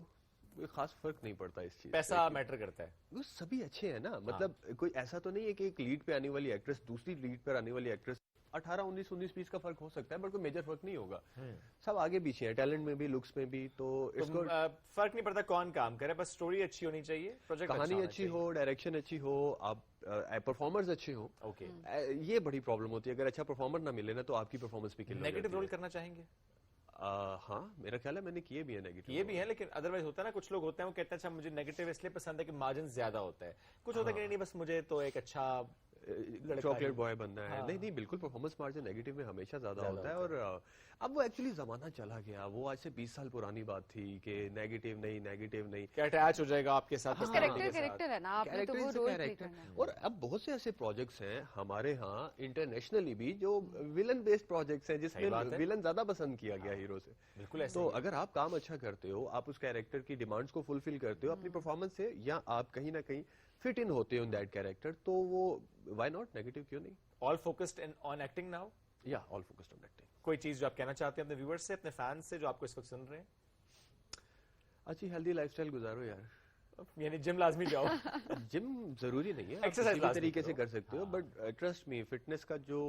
कोई खास फर्क नहीं पड़ता इस चीज। पैसा मैटर करता है, वो सभी अच्छे हैं ना, मतलब कोई ऐसा तो नहीं है कि एक लीड पे आने वाली एक्ट्रेस दूसरी लीड पर आने वाली एक्ट्रेस 18, 19, 20 का फर्क हो सकता है, बट कोई मेजर फर्क नहीं होगा। सब आगे पीछे हैं, टैलेंट में भी, लुक्स में भी, तो इसको फर्क नहीं पड़ता कौन काम करे, बस स्टोरी अच्छी होनी चाहिए, प्रोजेक्ट कहानी अच्छी हो, डायरेक्शन अच्छी हो, आप परफॉर्मर्स अच्छे हो। ओके, ये बड़ी प्रॉब्लम होती है, अगर अच्छा परफॉर्मर ना मिले ना तो आपकी परफॉर्मेंस भी किल। नेगेटिव रोल करना चाहेंगे? हाँ, मेरा ख्याल है मैंने किए भी है नेगेटिव। ये भी है, लेकिन अदरवाइज होता है ना, कुछ लोग होते हैं वो कहते हैं अच्छा मुझे नेगेटिव इसलिए पसंद है कि मार्जिन ज्यादा होता है, कुछ होता है कि नहीं बस मुझे तो एक अच्छा चॉकलेट बॉय बनना है। नहीं नहीं, बिल्कुल परफॉर्मेंस मार्जिन नेगेटिव में हमेशा ज्यादा होता है, और अब वो एक्चुअली जमाना चला गया, वो आज से 20 साल पुरानी बात थी कि नेगेटिव नहीं क्या अटैच हो जाएगा आपके साथ, कैरेक्टर है ना, आपने तो वो रोल प्ले करना है। और अब बहुत से ऐसे प्रोजेक्ट्स हैं हमारे यहाँ इंटरनेशनली भी जो विलन बेस्ड प्रोजेक्ट्स हैं, जिसमें विलन ज्यादा पसंद किया गया हीरो से। बिल्कुल, तो अगर आप काम अच्छा करते हो, आप उस कैरेक्टर की डिमांड्स को फुलफिल करते हो अपनी परफॉर्मेंस से, या आप कहीं ना कहीं फिट इन होते हो इन दैट कैरेक्टर, तो वो व्हाई नॉट, नेगेटिव क्यों नहीं। All focused on acting now? या ऑल फोकस्ड ऑन एक्टिंग। कोई चीज जो आप कहना चाहते हैं अपने व्यूअर्स से, अपने फैंस से जो आपको इस वक्त सुन रहे हैं? अच्छी हेल्दी लाइफस्टाइल गुजारो यार, यानी जिम लाजमी जाओ। जिम जरूरी नहीं है, एक्सरसाइज तरीके से कर सकते हो, बट ट्रस्ट मी, फिटनेस का जो